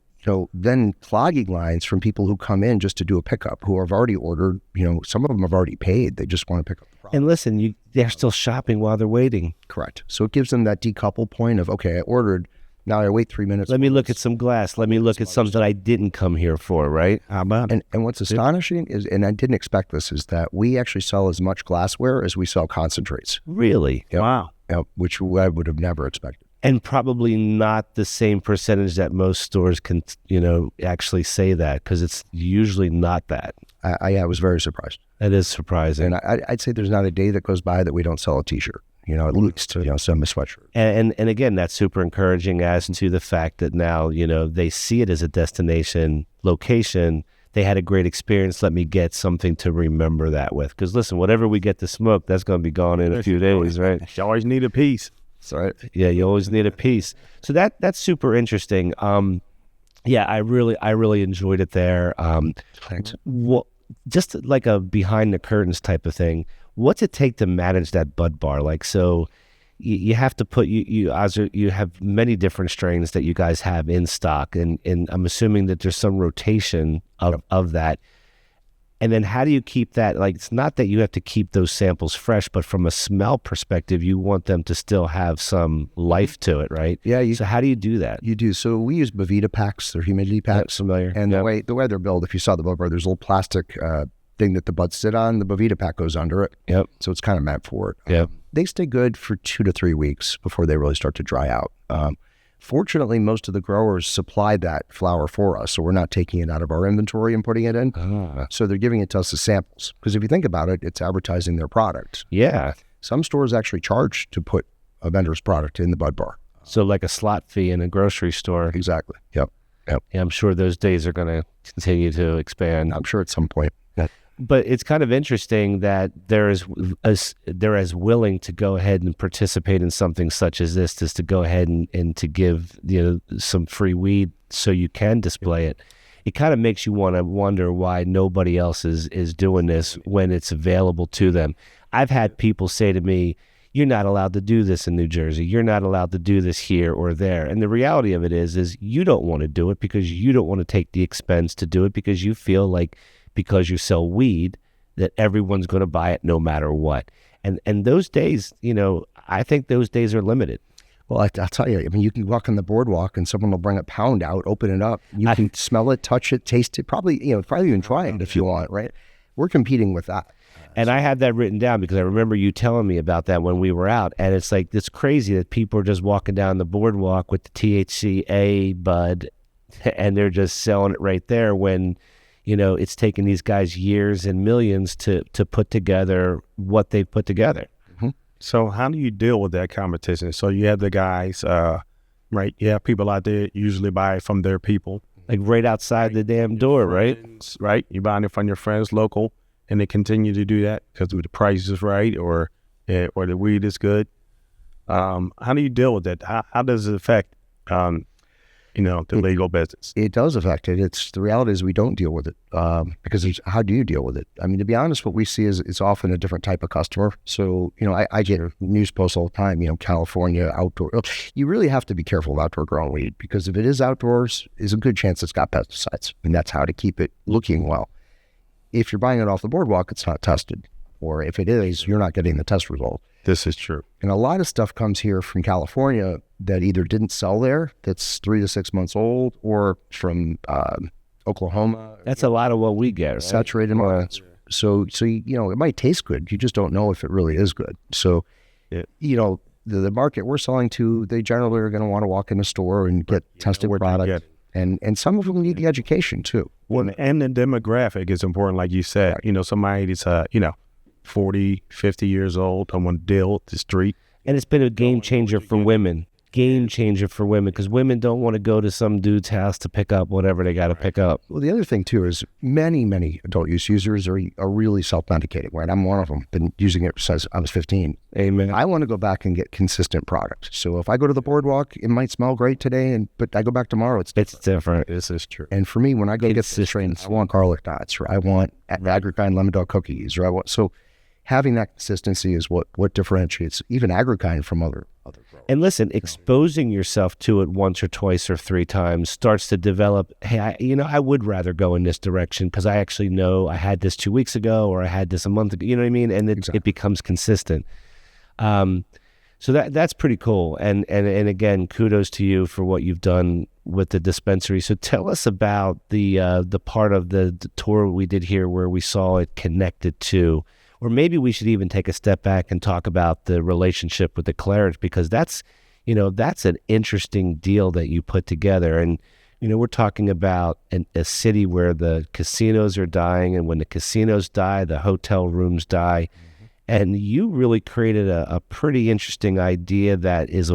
then clogging lines from people who come in just to do a pickup, who have already ordered. Some of them have already paid. They just want to pick up the product. And listen, they're still shopping while they're waiting. Correct. So it gives them that decouple point of, okay, I ordered, now I wait 3 minutes. Let me look at some glass. Let me look at something I didn't come here for, right? How about it? And what's astonishing is, and I didn't expect this, is that we actually sell as much glassware as we sell concentrates. Really? Yep. Wow. Yep. Which I would have never expected. And probably not the same percentage that most stores can, actually say that, because it's usually not that. I was very surprised. That is surprising. And I'd say there's not a day that goes by that we don't sell a T-shirt, at least, some a sweatshirt. And again, that's super encouraging as to the fact that now, they see it as a destination location. They had a great experience. Let me get something to remember that with. Because listen, whatever we get to smoke, that's going to be gone in a few days, right? You always need a piece. That's right. Yeah, you always need a piece. So that's super interesting. Yeah, I really enjoyed it there. Thanks. Just like a behind the curtains type of thing. What's it take to manage that bud bar? Like, so you have to put you have many different strains that you guys have in stock, and I'm assuming that there's some rotation of that. And then how do you keep that? Like, it's not that you have to keep those samples fresh, but from a smell perspective, you want them to still have some life to it, right? Yeah. So how do you do that? You do. So we use Bovita packs. They're humidity packs. Familiar. And the way they're built, if you saw the bud bar, there's a little plastic thing that the buds sit on. The Bovita pack goes under it. Yep. So it's kind of meant for it. Yep. They stay good for 2 to 3 weeks before they really start to dry out. Fortunately, most of the growers supply that flower for us, so we're not taking it out of our inventory and putting it in. So they're giving it to us as samples. Because if you think about it, it's advertising their product. Yeah. Some stores actually charge to put a vendor's product in the bud bar. So like a slot fee in a grocery store. Exactly. Yep. Yeah, I'm sure those days are going to continue to expand. I'm sure at some point. But it's kind of interesting that they're as willing to go ahead and participate in something such as this, is to go ahead and to give some free weed so you can display it. It kind of makes you want to wonder why nobody else is doing this when it's available to them. I've had people say to me, "You're not allowed to do this in New Jersey. You're not allowed to do this here or there." And the reality of it is you don't want to do it because you don't want to take the expense to do it, because you feel like, because you sell weed, that everyone's going to buy it no matter what. And those days, I think those days are limited. Well, I'll tell you, I mean, you can walk on the boardwalk and someone will bring a pound out, open it up. You can smell it, touch it, taste it, probably even try it if you want, right? We're competing with that. And I had that written down because I remember you telling me about that when we were out. And it's like, it's crazy that people are just walking down the boardwalk with the THCA bud and they're just selling it right there when, it's taken these guys years and millions to put together what they've put together. So how do you deal with that competition? So you have the guys, right? You have people out there usually buy from their people. Like right outside the damn door, right? Right. You buy it from your friends local, and they continue to do that because the price is right or the weed is good. How do you deal with that? How does it affect, the legal business? It does affect it. The reality is we don't deal with it because how do you deal with it? I mean, to be honest, what we see is it's often a different type of customer. So, I get news posts all the time, California, outdoor. You really have to be careful of outdoor grown weed because if it is outdoors, there's a good chance it's got pesticides. And that's how to keep it looking well. If you're buying it off the boardwalk, it's not tested. Or if it is, you're not getting the test result. This is true. And a lot of stuff comes here from California that either didn't sell there, that's 3 to 6 months old, or from Oklahoma. That's a lot of what we get, right? Saturated markets. So it might taste good. You just don't know if it really is good. So, the market we're selling to, they generally are going to want to walk in a store and get tested product. And some of them need the education too. Well, and the demographic is important, like you said. Right. Somebody that's 40, 50 years old, someone deal the street. And it's been a game changer for women. Because women don't want to go to some dude's house to pick up whatever they got to pick up. Well, the other thing too is many adult use users are really self-medicating, right? I'm one of them. Been using it since I was 15. Amen. I want to go back and get consistent product. So if I go to the boardwalk, it might smell great today, but I go back tomorrow, it's different. This is true. And for me, when I go get the strains, I want garlic knots, or I want Agricine lemon dog cookies, or having that consistency is what differentiates even Agricine from other growers. And listen, exposing yourself to it once or twice or 3 times starts to develop, hey, I would rather go in this direction because I actually know I had this 2 weeks ago or I had this a month ago, you know what I mean? And it becomes consistent. So that's pretty cool. And again, kudos to you for what you've done with the dispensary. So tell us about the part of the tour we did here where we saw it connected to, or maybe we should even take a step back and talk about the relationship with the Claridge, because that's an interesting deal that you put together. And, we're talking about a city where the casinos are dying, and when the casinos die, the hotel rooms die. Mm-hmm. And you really created a pretty interesting idea that is,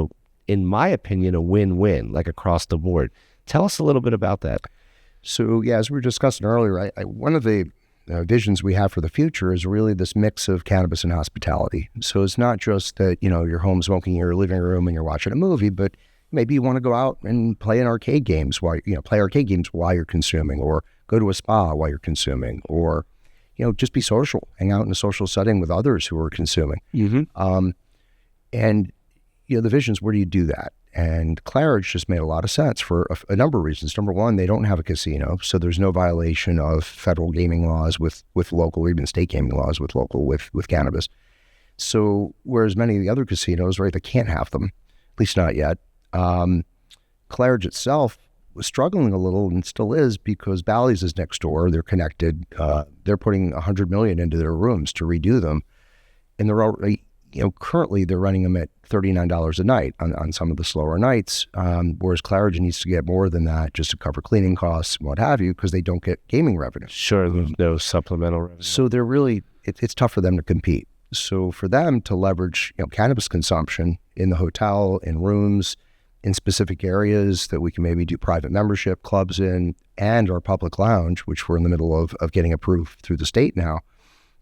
in my opinion, a win-win, like across the board. Tell us a little bit about that. So, as we were discussing earlier, one of the visions we have for the future is really this mix of cannabis and hospitality. So it's not just that, you're home smoking in your living room and you're watching a movie, but maybe you want to go out and play arcade games while you're consuming, or go to a spa while you're consuming, or, just be social, hang out in a social setting with others who are consuming. Mm-hmm. And, the visions, where do you do that? And Claridge just made a lot of sense for a number of reasons. Number one, they don't have a casino, so there's no violation of federal gaming laws with local, or even state gaming laws with local, with cannabis. So whereas many of the other casinos, right, they can't have them, at least not yet. Claridge itself was struggling a little, and still is, because Bally's is next door. They're connected. They're putting $100 million into their rooms to redo them, and they're already, currently they're running them at $39 a night on some of the slower nights, whereas Claridge needs to get more than that just to cover cleaning costs and what have you, because they don't get gaming revenue. Sure, there's no supplemental revenue. So they're really, it's tough for them to compete. So for them to leverage, cannabis consumption in the hotel, in rooms, in specific areas that we can maybe do private membership clubs in, and our public lounge, which we're in the middle of getting approved through the state now,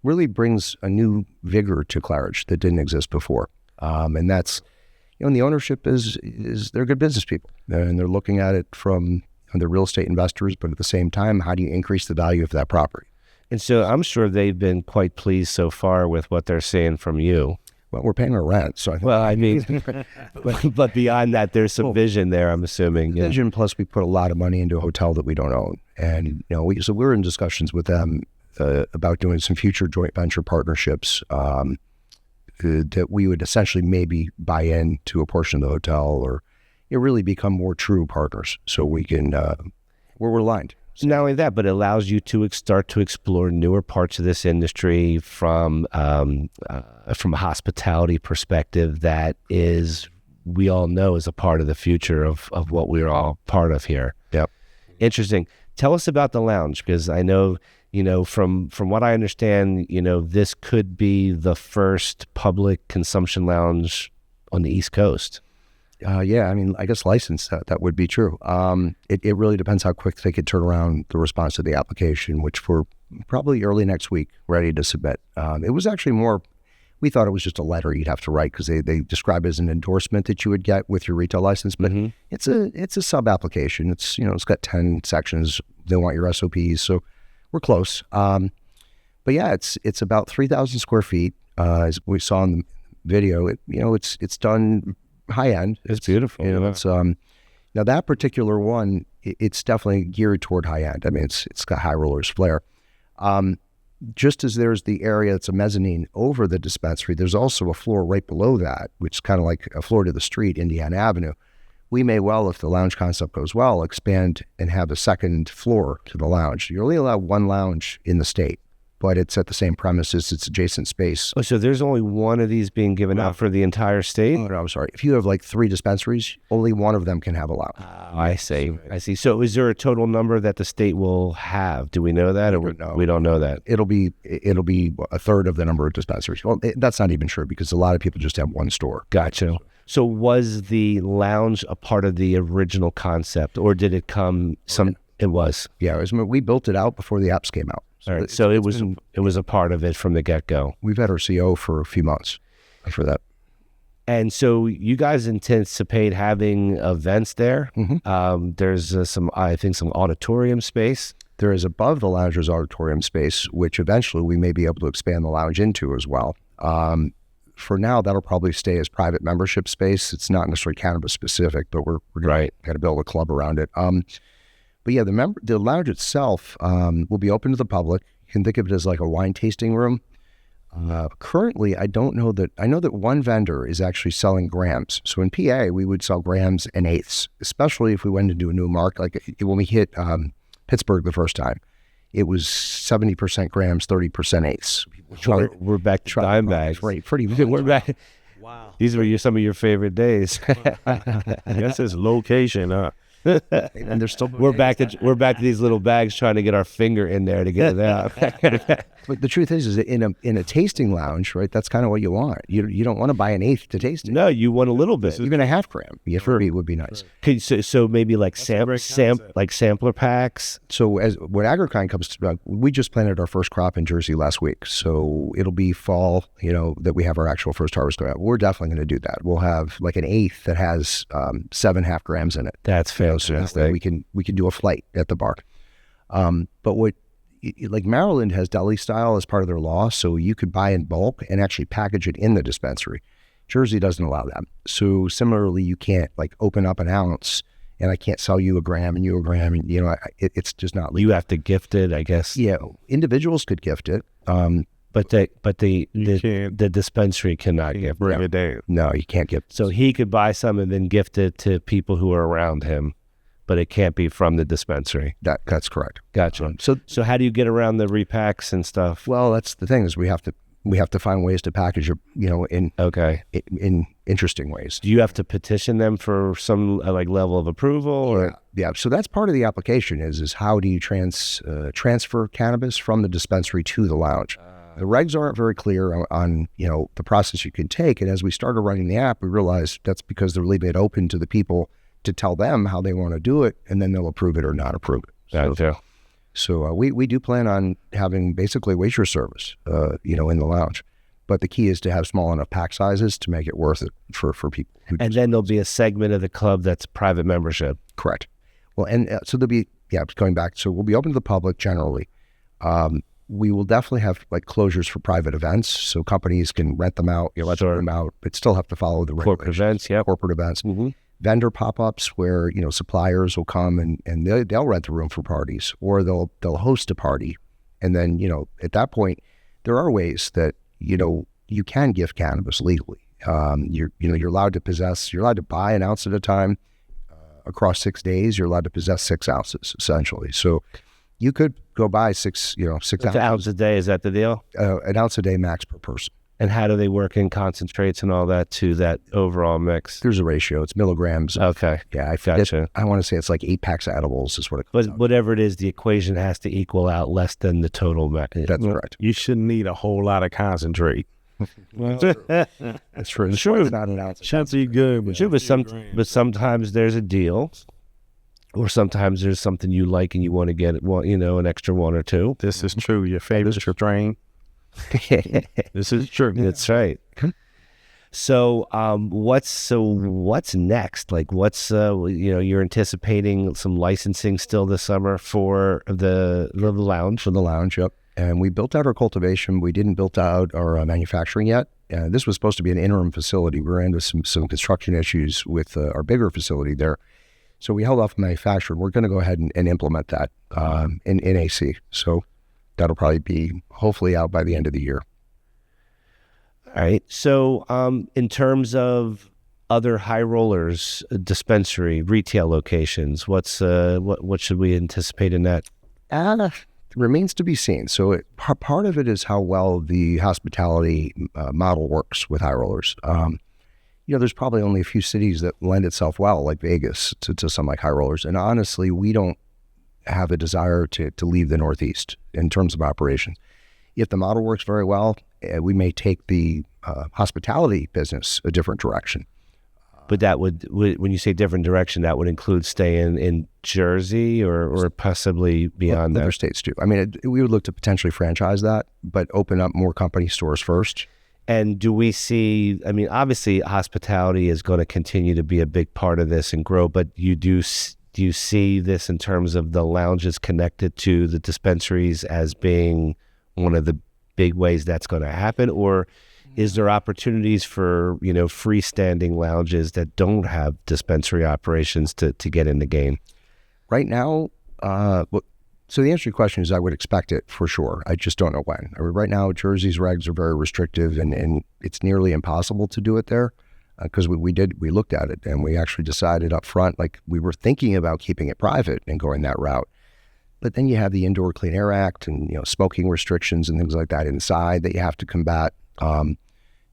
really brings a new vigor to Claridge that didn't exist before. And that's, and the ownership is they're good business people, and they're looking at it from the real estate investors, but at the same time, how do you increase the value of that property? And so I'm sure they've been quite pleased so far with what they're seeing from you. Well, we're paying our rent, so but beyond that, there's some vision there, I'm assuming. Vision, plus we put a lot of money into a hotel that we don't own, and so we're in discussions with them about doing some future joint venture partnerships. that we would essentially maybe buy into a portion of the hotel, or really become more true partners. So we can, we're aligned. Not only that, but it allows you to start to explore newer parts of this industry from a hospitality perspective that is, we all know, is a part of the future of what we're all part of here. Yep. Interesting. Tell us about the lounge, because I know, from what I understand, this could be the first public consumption lounge on the East Coast. Yeah, I mean, I guess licensed, that would be true. It really depends how quick they could turn around the response to the application, which we're probably early next week ready to submit. It was actually more, we thought it was just a letter you'd have to write, because they describe it as an endorsement that you would get with your retail license, but it's a sub application. It's, it's got 10 sections. They want your SOPs, so we're close. But yeah, it's about 3,000 square feet. As we saw in the video, it's done high end. It's beautiful. It's now that particular one, it's definitely geared toward high end. I mean, it's got high rollers flair. Just as there's the area that's a mezzanine over the dispensary, there's also a floor right below that, which is kind of like a floor to the street, Indiana Avenue. We may well, if the lounge concept goes well, expand and have a second floor to the lounge. You only allow one lounge in the state, but it's at the same premises. It's adjacent space. Oh, so there's only one of these being given out for the entire state? Oh, no, I'm sorry. If you have like 3 dispensaries, only one of them can have a lounge. Oh, I see. So is there a total number that the state will have? Do we know that, or we don't know that? It'll be a third of the number of dispensaries. Well, that's not even true, because a lot of people just have one store. Gotcha. So was the lounge a part of the original concept, or did it come It was. Yeah, we built it out before the apps came out. All right. So it was a part of it from the get-go. We've had our CO for a few months for that. And so you guys anticipate having events there. There's some auditorium space. There is above the lounger's auditorium space, which eventually we may be able to expand the lounge into as well. For now, that'll probably stay as private membership space. It's not necessarily cannabis specific, but we're going to build a club around it. But yeah, the lounge itself will be open to the public. You can think of it as like a wine tasting room. Currently, I know that one vendor is actually selling grams. So in PA, we would sell grams and eighths, especially if we went into a new market. Like when we hit Pittsburgh the first time, it was 70% grams, 30% eighths. We're back to dime bags. Right, pretty much. We're back. Wow. These were some of your favorite days. I guess it's location, and they're still we're back to these little bags trying to get our finger in there to get it out. But the truth is that in a tasting lounge, right? That's kind of what you want. You don't want to buy an eighth to taste it. No, you want a little bit. Even a half gram. Yeah, for me would be nice. So maybe like sampler packs. So when Agrikind comes to, we just planted our first crop in Jersey last week. So it'll be fall, that we have our actual first harvest going out. We're definitely going to do that. We'll have like an eighth that has 7.5 grams in it. That's fantastic. So we can do a flight at the bar. But like Maryland has deli style as part of their law, so you could buy in bulk and actually package it in the dispensary. Jersey doesn't allow that. So similarly, you can't like open up an ounce and I can't sell you a gram and you a gram, and it's just not legal. You have to gift it, I guess. Yeah, individuals could gift it. But the dispensary cannot gift. Bring it down. No, you can't gift. So he could buy some and then gift it to people who are around him, but it can't be from the dispensary. That's correct. Gotcha. So how do you get around the repacks and stuff? Well, that's the thing, is we have to find ways to package it, in interesting ways. Do you have to petition them for some level of approval, or? Yeah. So that's part of the application is how do you transfer cannabis from the dispensary to the lounge? The regs aren't very clear on the process you can take. And as we started running the app, we realized that's because they're leaving it open to the people to tell them how they want to do it, and then they'll approve it or not approve it. So we do plan on having basically waitress service, in the lounge. But the key is to have small enough pack sizes to make it worth it for people. And then there'll be a segment of the club that's private membership. Correct. Well, and so there'll be, going back, so we'll be open to the public generally. We will definitely have like closures for private events, so companies can rent them out, let them out, but still have to follow the corporate events. Yeah, corporate events. Mm-hmm. Vendor pop-ups where suppliers will come and they'll rent the room for parties, or they'll host a party, and then at that point there are ways that you you can gift cannabis legally. You're allowed to possess. You're allowed to buy an ounce at a time. Across 6 days, you're allowed to possess 6 ounces essentially. So you could go buy 6 ounces. An ounce a day, is that the deal? An ounce a day max per person. And how do they work in concentrates and all that to that overall mix? There's a ratio. It's milligrams. Okay. Yeah, I Gotcha. I want to say it's like 8 packs of edibles is what it comes But out. whatever it is, the equation has to equal out less than the total mix. That's correct. You shouldn't need a whole lot of concentrate. That's true. Sure. It's not an ounce. Should be good. But Sure, but sometimes there's a deal, or sometimes there's something you like and you want to get, an extra 1 or 2. this is true. Your favorite strain. This is true. That's right. So, what's next? Like, you're anticipating some licensing still this summer for the lounge. For the lounge, yep. And we built out our cultivation. We didn't build out our manufacturing yet. This was supposed to be an interim facility. We ran into some construction issues with our bigger facility there. So we held off manufacturing. We're going to go ahead and implement that in AC. So that'll probably be hopefully out by the end of the year. All right. So, in terms of other High Rollers dispensary retail locations, what should we anticipate in that? Remains to be seen. So part of it is how well the hospitality model works with High Rollers. There's probably only a few cities that lend itself well, like Vegas, to some like High Rollers. And honestly, we don't have a desire to leave the Northeast in terms of operations. If the model works very well, we may take the hospitality business a different direction. But that would, when you say different direction, that would include staying in Jersey or possibly beyond Other that. states too. I mean, we would look to potentially franchise that, but open up more company stores first. And do we see, obviously hospitality is going to continue to be a big part of this and grow, but do you see this in terms of the lounges connected to the dispensaries as being one of the big ways that's going to happen? Or is there opportunities for, freestanding lounges that don't have dispensary operations to get in the game? Right now, so the answer to your question is I would expect it for sure. I just don't know when. Right now, Jersey's regs are very restrictive and it's nearly impossible to do it there because we looked at it and we actually decided up front, like we were thinking about keeping it private and going that route. But then you have the Indoor Clean Air Act and, smoking restrictions and things like that inside that you have to combat.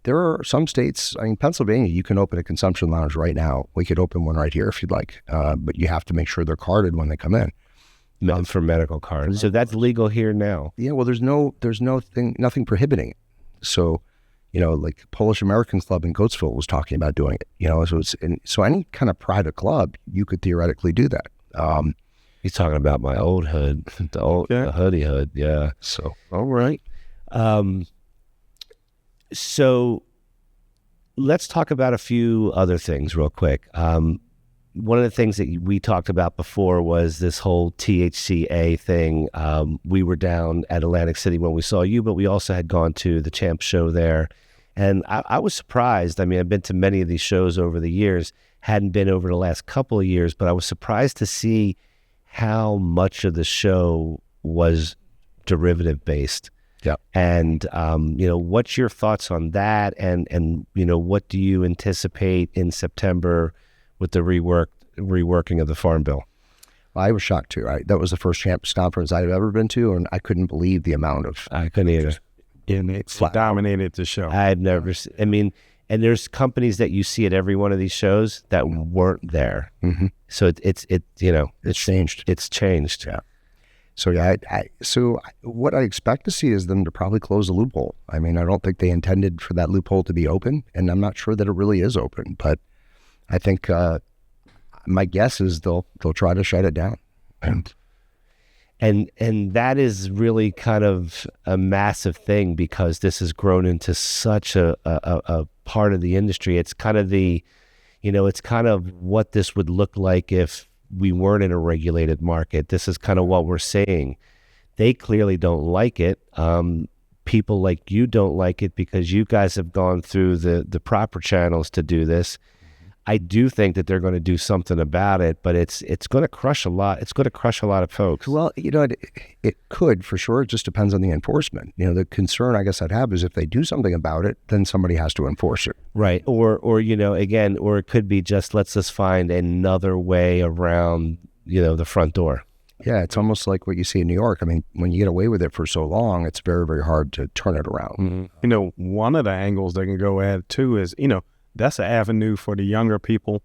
There are some states, Pennsylvania, you can open a consumption lounge right now. We could open one right here if you'd like, but you have to make sure they're carded when they come in. For medical cards. So that's legal here now. Yeah, well, there's nothing prohibiting it. So, like Polish American Club in Goatsville was talking about doing it. So any kind of private club, you could theoretically do that. He's talking about my old hood, the hoodie hood. Yeah. So, all right. So let's talk about a few other things real quick. One of the things that we talked about before was this whole THCA thing. We were down at Atlantic City when we saw you, but we also had gone to the Champ show there. And I was surprised. I've been to many of these shows over the years, hadn't been over the last couple of years, but I was surprised to see how much of the show was derivative based. Yeah. And, what's your thoughts on that? And what do you anticipate in September with the reworking of the Farm Bill? Well, I was shocked too. That was the first Champs conference I've ever been to, and I couldn't believe the amount of. I couldn't either. And it dominated the show. I've never seen, and there's companies that you see at every one of these shows that weren't there. Mm-hmm. So it's changed. It's changed. Yeah. So so what I expect to see is them to probably close the loophole. I don't think they intended for that loophole to be open, and I'm not sure that it really is open. But I think my guess is they'll try to shut it down. And that is really kind of a massive thing because this has grown into such a part of the industry. It's kind of it's kind of what this would look like if we weren't in a regulated market. This is kind of what we're saying. They clearly don't like it. People like you don't like it because you guys have gone through the proper channels to do this. I do think that they're going to do something about it, but it's going to crush a lot. It's going to crush a lot of folks. Well, it could for sure. It just depends on the enforcement. The concern I guess I'd have is if they do something about it, then somebody has to enforce it. Right. Or again, or it could be just let's just find another way around, the front door. Yeah, it's almost like what you see in New York. I mean, when you get away with it for so long, it's very, very hard to turn it around. Mm-hmm. One of the angles they can go at too is, that's an avenue for the younger people,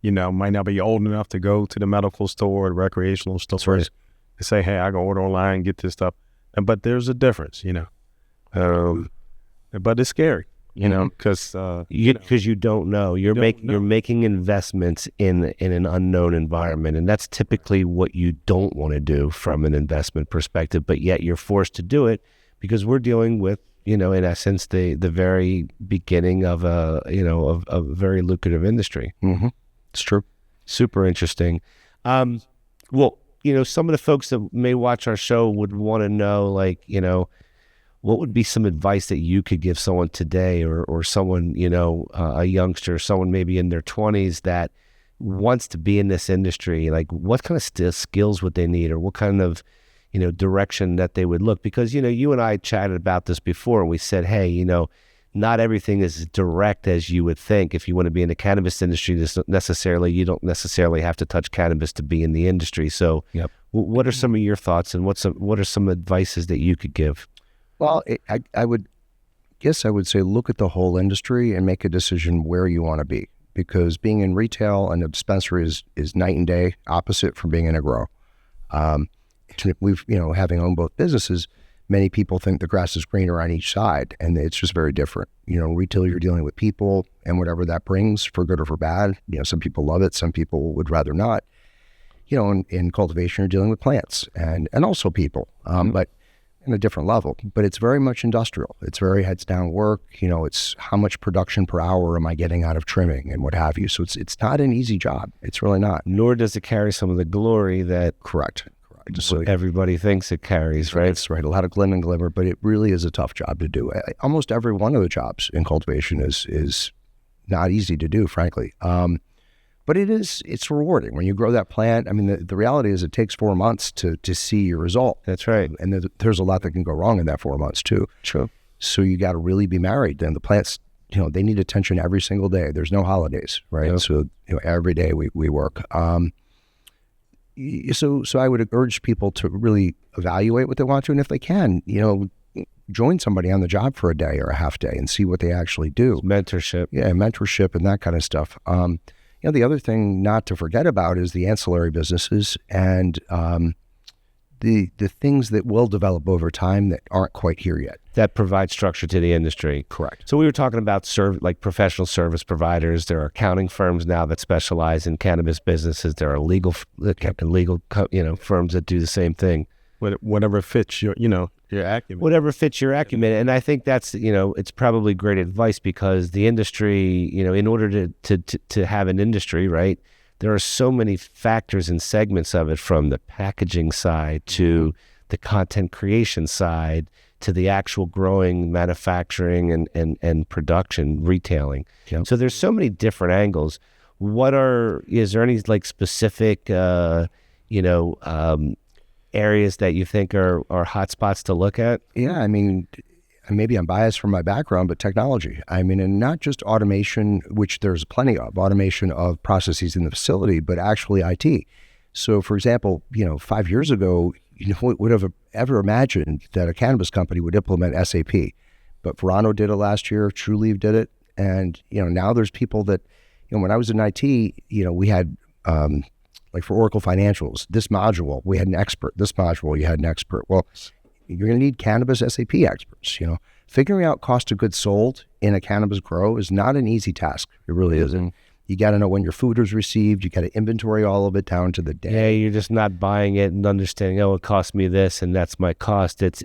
might not be old enough to go to the medical store, the recreational stores, right. and say, hey, I can order online, get this stuff. But there's a difference, but it's scary, because you don't know. You're making investments in an unknown environment, and that's typically what you don't want to do from an investment perspective, but yet you're forced to do it because we're dealing with, in essence, the very beginning of a very lucrative industry. Mm-hmm. It's true. Super interesting. Well, some of the folks that may watch our show would want to know, what would be some advice that you could give someone today or someone, a youngster, someone maybe in their 20s that wants to be in this industry? Like, what kind of skills would they need, or what kind of direction that they would look? Because, you and I chatted about this before, and we said, hey, not everything is direct as you would think. If you want to be in the cannabis industry, you don't necessarily have to touch cannabis to be in the industry. So what are some of your thoughts, and what are some advices that you could give? Well, I would say look at the whole industry and make a decision where you want to be, because being in retail and a dispensary is night and day opposite from being in a grow. We've, having owned both businesses, many people think the grass is greener on each side, and it's just very different. Retail, you're dealing with people and whatever that brings, for good or for bad. Some people love it, some people would rather not. In cultivation, you're dealing with plants and also people, but in a different level. But it's very much industrial. It's very heads down work. It's how much production per hour am I getting out of trimming and what have you. So it's not an easy job. It's really not. Nor does it carry some of the glory that Correct. So everybody thinks it carries, right? That's right. A lot of glim and glimmer, but it really is a tough job to do. Almost every one of the jobs in cultivation is not easy to do, frankly. But it's rewarding when you grow that plant. I mean, the reality is it takes 4 months to see your result. That's right. And there's a lot that can go wrong in that 4 months too. True. So you got to really be married. And the plants, they need attention every single day. There's no holidays, right? Yep. So every day we work. So I would urge people to really evaluate what they want to, and if they can, join somebody on the job for a day or a half day and see what they actually do. It's mentorship. Yeah, mentorship and that kind of stuff. The other thing not to forget about is the ancillary businesses and the things that will develop over time that aren't quite here yet. That provide structure to the industry. Correct. So we were talking about professional service providers. There are accounting firms now that specialize in cannabis businesses. There are legal firms that do the same thing. Whatever fits your acumen. Whatever fits your acumen. And I think that's, it's probably great advice, because the industry, in order to have an industry, right, there are so many factors and segments of it, from the packaging side to the content creation side to the actual growing, manufacturing and production, retailing. Yep. So there's so many different angles. Is there any specific, areas that you think are hot spots to look at? Yeah, I mean, maybe I'm biased from my background, but technology. I mean, and not just automation, which there's plenty of, automation of processes in the facility, but actually IT. So, for example, 5 years ago, would have ever imagined that a cannabis company would implement SAP? But Verano did it last year, TrueLeaf did it, and now there's people that, when I was in IT, we had for Oracle Financials, this module we had an expert. This module you had an expert. Well, you're going to need cannabis SAP experts. Figuring out cost of goods sold in a cannabis grow is not an easy task. It really isn't. You got to know when your food was received. You got to inventory all of it down to the day. Yeah, you're just not buying it and understanding, it cost me this and that's my cost. It's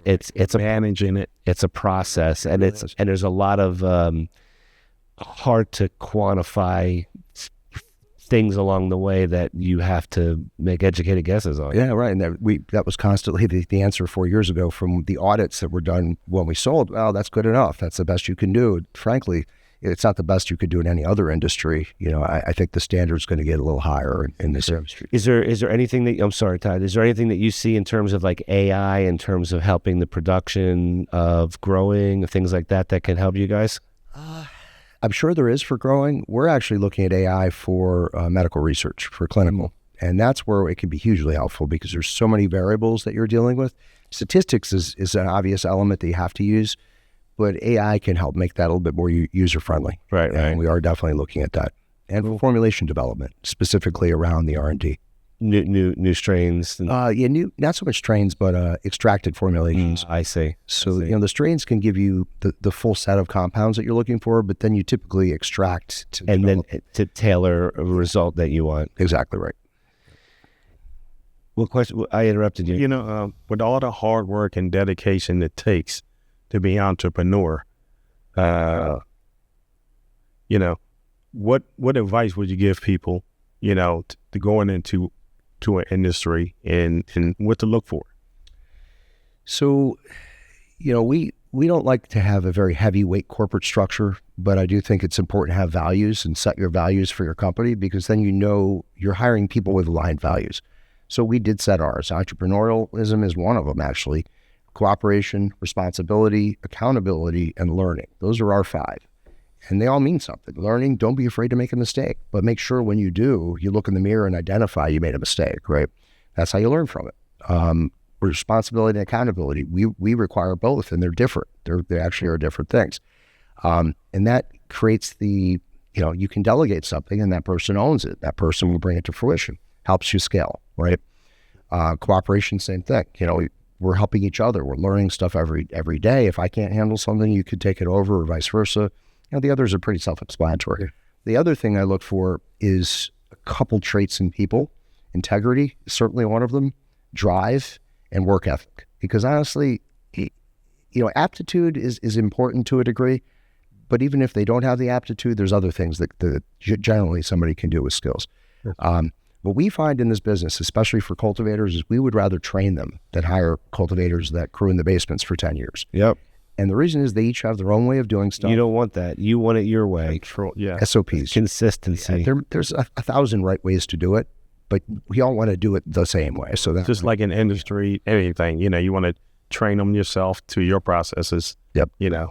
managing it. It's a process, and there's a lot of hard to quantify things along the way that you have to make educated guesses on. Yeah, right. And that was constantly the answer 4 years ago from the audits that were done when we sold. Well, that's good enough. That's the best you can do. Frankly, it's not the best you could do in any other industry. I think the standard's going to get a little higher in this industry. Is there anything that, I'm sorry, Todd, is there anything that you see in terms of like AI, in terms of helping the production of growing, things like that can help you guys? I'm sure there is for growing. We're actually looking at AI for medical research, for clinical. And that's where it can be hugely helpful because there's so many variables that you're dealing with. Statistics is an obvious element that you have to use, but AI can help make that a little bit more user-friendly. Right. And we are definitely looking at that. And for formulation development, specifically around the R&D. New strains. Not so much strains, but extracted formulations. I see. So, the strains can give you the full set of compounds that you're looking for, but then you typically extract then to tailor a result that you want. Exactly right. What question? I interrupted you. With all the hard work and dedication it takes to be an entrepreneur, what advice would you give people, to going into an industry and what to look for? So, we don't like to have a very heavyweight corporate structure, but I do think it's important to have values and set your values for your company because then you're hiring people with aligned values. So we did set ours. Entrepreneurialism is one of them, actually. Cooperation, responsibility, accountability, and learning. Those are our 5. And they all mean something. Learning, don't be afraid to make a mistake, but make sure when you do, you look in the mirror and identify you made a mistake, right? That's how you learn from it. Responsibility and accountability, we require both, and they're different. They actually are different things. And that creates you can delegate something and that person owns it. That person will bring it to fruition, helps you scale, right? Cooperation, same thing. We're helping each other. We're learning stuff every day. If I can't handle something, you could take it over or vice versa. The others are pretty self-explanatory. The other thing I look for is a couple traits in people. Integrity is certainly one of them. Drive and work ethic. Because honestly, aptitude is important to a degree, but even if they don't have the aptitude, there's other things that generally somebody can do with skills. What we find in this business, especially for cultivators, is we would rather train them than hire cultivators that grew in the basements for 10 years. Yep. And the reason is they each have their own way of doing stuff. You don't want that. You want it your way. SOPs. Consistency. There's 1,000 right ways to do it, but we all want to do it the same way. So that's just like in industry, anything, you want to train them yourself to your processes. Yep.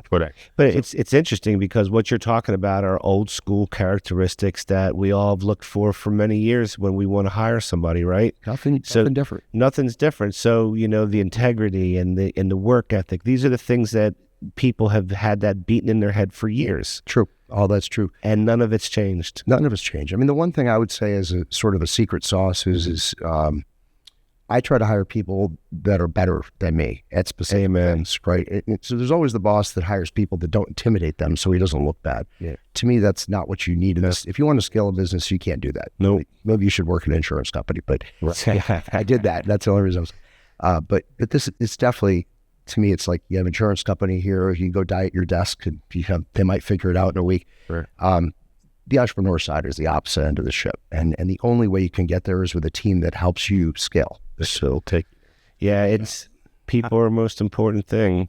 For that. But it's interesting because what you're talking about are old school characteristics that we all have looked for many years when we want to hire somebody, right? Nothing different. Nothing's different. So, the integrity and the work ethic, these are the things that people have had that beaten in their head for years. True. All that's true. And none of it's changed. None of it's changed. I mean, the one thing I would say as a sort of a secret sauce is I try to hire people that are better than me at specific things, right? So there's always the boss that hires people that don't intimidate them so he doesn't look bad. Yeah. To me, that's not what you need in this. If you want to scale a business, you can't do that. No. Maybe you should work in an insurance company, but I did that. That's the only reason but it's definitely, to me, it's like you have an insurance company here, you can go die at your desk and they might figure it out in a week. Right. The entrepreneur side is the opposite end of the ship. And the only way you can get there is with a team that helps you scale. So it's people are the most important thing.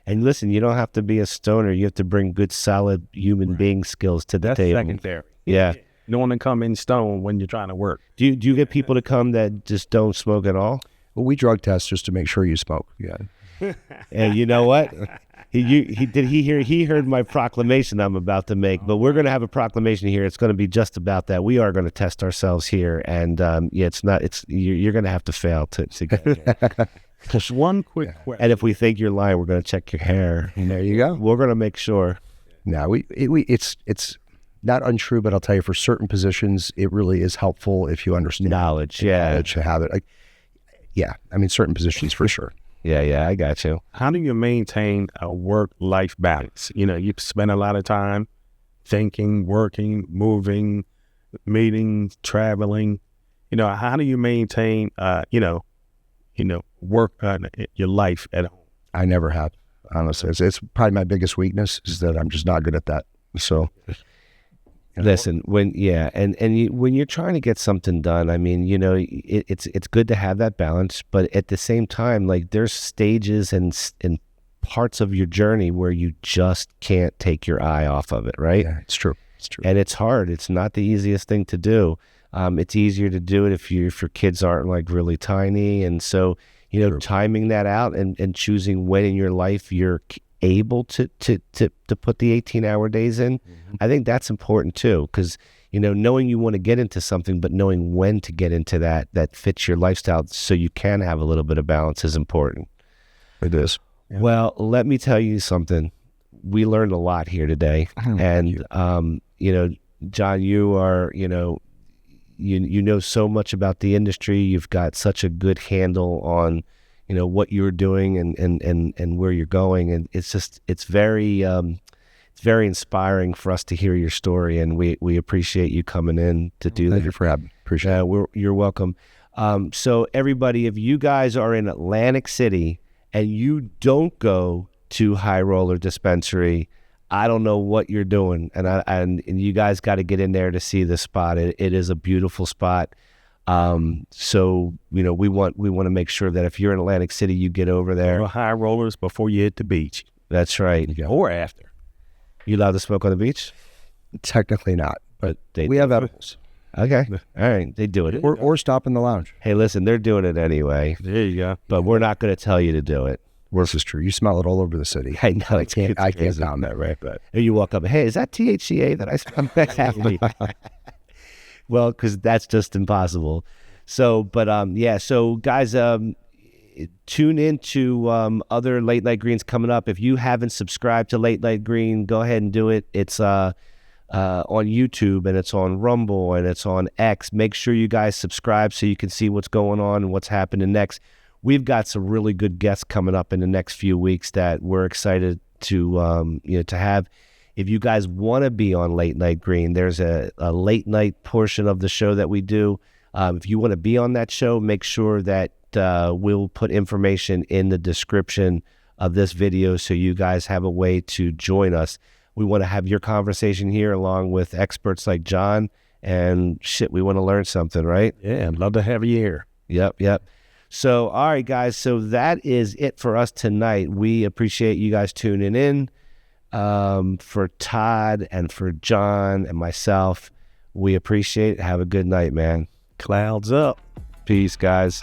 And listen, you don't have to be a stoner. You have to bring good, solid human being skills to the table. That's secondary. Yeah. You don't want to come in stone when you're trying to work. Do you get people to come that just don't smoke at all? Well, we drug test just to make sure you smoke. Yeah. And you know what? He heard my proclamation I'm about to make, but we're going to have a proclamation here. It's going to be just about that. We are going to test ourselves here, and you're going to have to fail to get it. Just one quick question. And if we think you're lying, we're going to check your hair. And there you go. We're going to make sure. No, it's not untrue, but I'll tell you, for certain positions, it really is helpful if you understand knowledge. Knowledge to have it. I mean, certain positions for sure. Yeah, I got you. How do you maintain a work-life balance? You spend a lot of time thinking, working, moving, meeting, traveling. How do you maintain, work your life at home? I never have, honestly. It's probably my biggest weakness is that I'm just not good at that. So, listen, when you're trying to get something done, I mean, it's good to have that balance, but at the same time, like there's stages and parts of your journey where you just can't take your eye off of it, right? Yeah, it's true. It's true. And it's hard. It's not the easiest thing to do. It's easier to do it if your kids aren't like really tiny. And so, True. timing that out and choosing when in your life you're able to put the 18-hour days in, I think that's important too. Because, knowing you want to get into something, but knowing when to get into that fits your lifestyle so you can have a little bit of balance is important. It is. Yeah. Well, let me tell you something. We learned a lot here today. And, Jon, you are, you know so much about the industry. You've got such a good handle on, what you're doing and where you're going. And it's very inspiring for us to hear your story. And we appreciate you coming in to do that. Thank you for having me. Appreciate it. You're welcome. So everybody, if you guys are in Atlantic City and you don't go to High Roller Dispensary, I don't know what you're doing, and you guys got to get in there to see the spot. It is a beautiful spot. So we want to make sure that if you're in Atlantic City, you get over there. High rollers before you hit the beach. That's right. Or after. You allowed to smoke on the beach? Technically not, but we have edibles. Okay. All right. They do it. Or stop in the lounge. Hey, listen, they're doing it anyway. There you go. But we're not going to tell you to do it. This is true. You smell it all over the city. I know. I can't down that, right? But you walk up, hey, is that THCA that I smell? Well, because that's just impossible. So, but so guys, tune into other Late Night Greens coming up. If you haven't subscribed to Late Night Green, go ahead and do it. It's on YouTube, and it's on Rumble, and it's on X. Make sure you guys subscribe so you can see what's going on and what's happening next. We've got some really good guests coming up in the next few weeks that we're excited to have. If you guys want to be on Late Night Green, there's a late night portion of the show that we do. If you want to be on that show, make sure that we'll put information in the description of this video so you guys have a way to join us. We want to have your conversation here along with experts like Jon, and we want to learn something, right? Yeah, I'd love to have you here. Yep. So, all right, guys. So that is it for us tonight. We appreciate you guys tuning in. For Todd and for Jon and myself, we appreciate it. Have a good night, man. Clouds up. Peace, guys.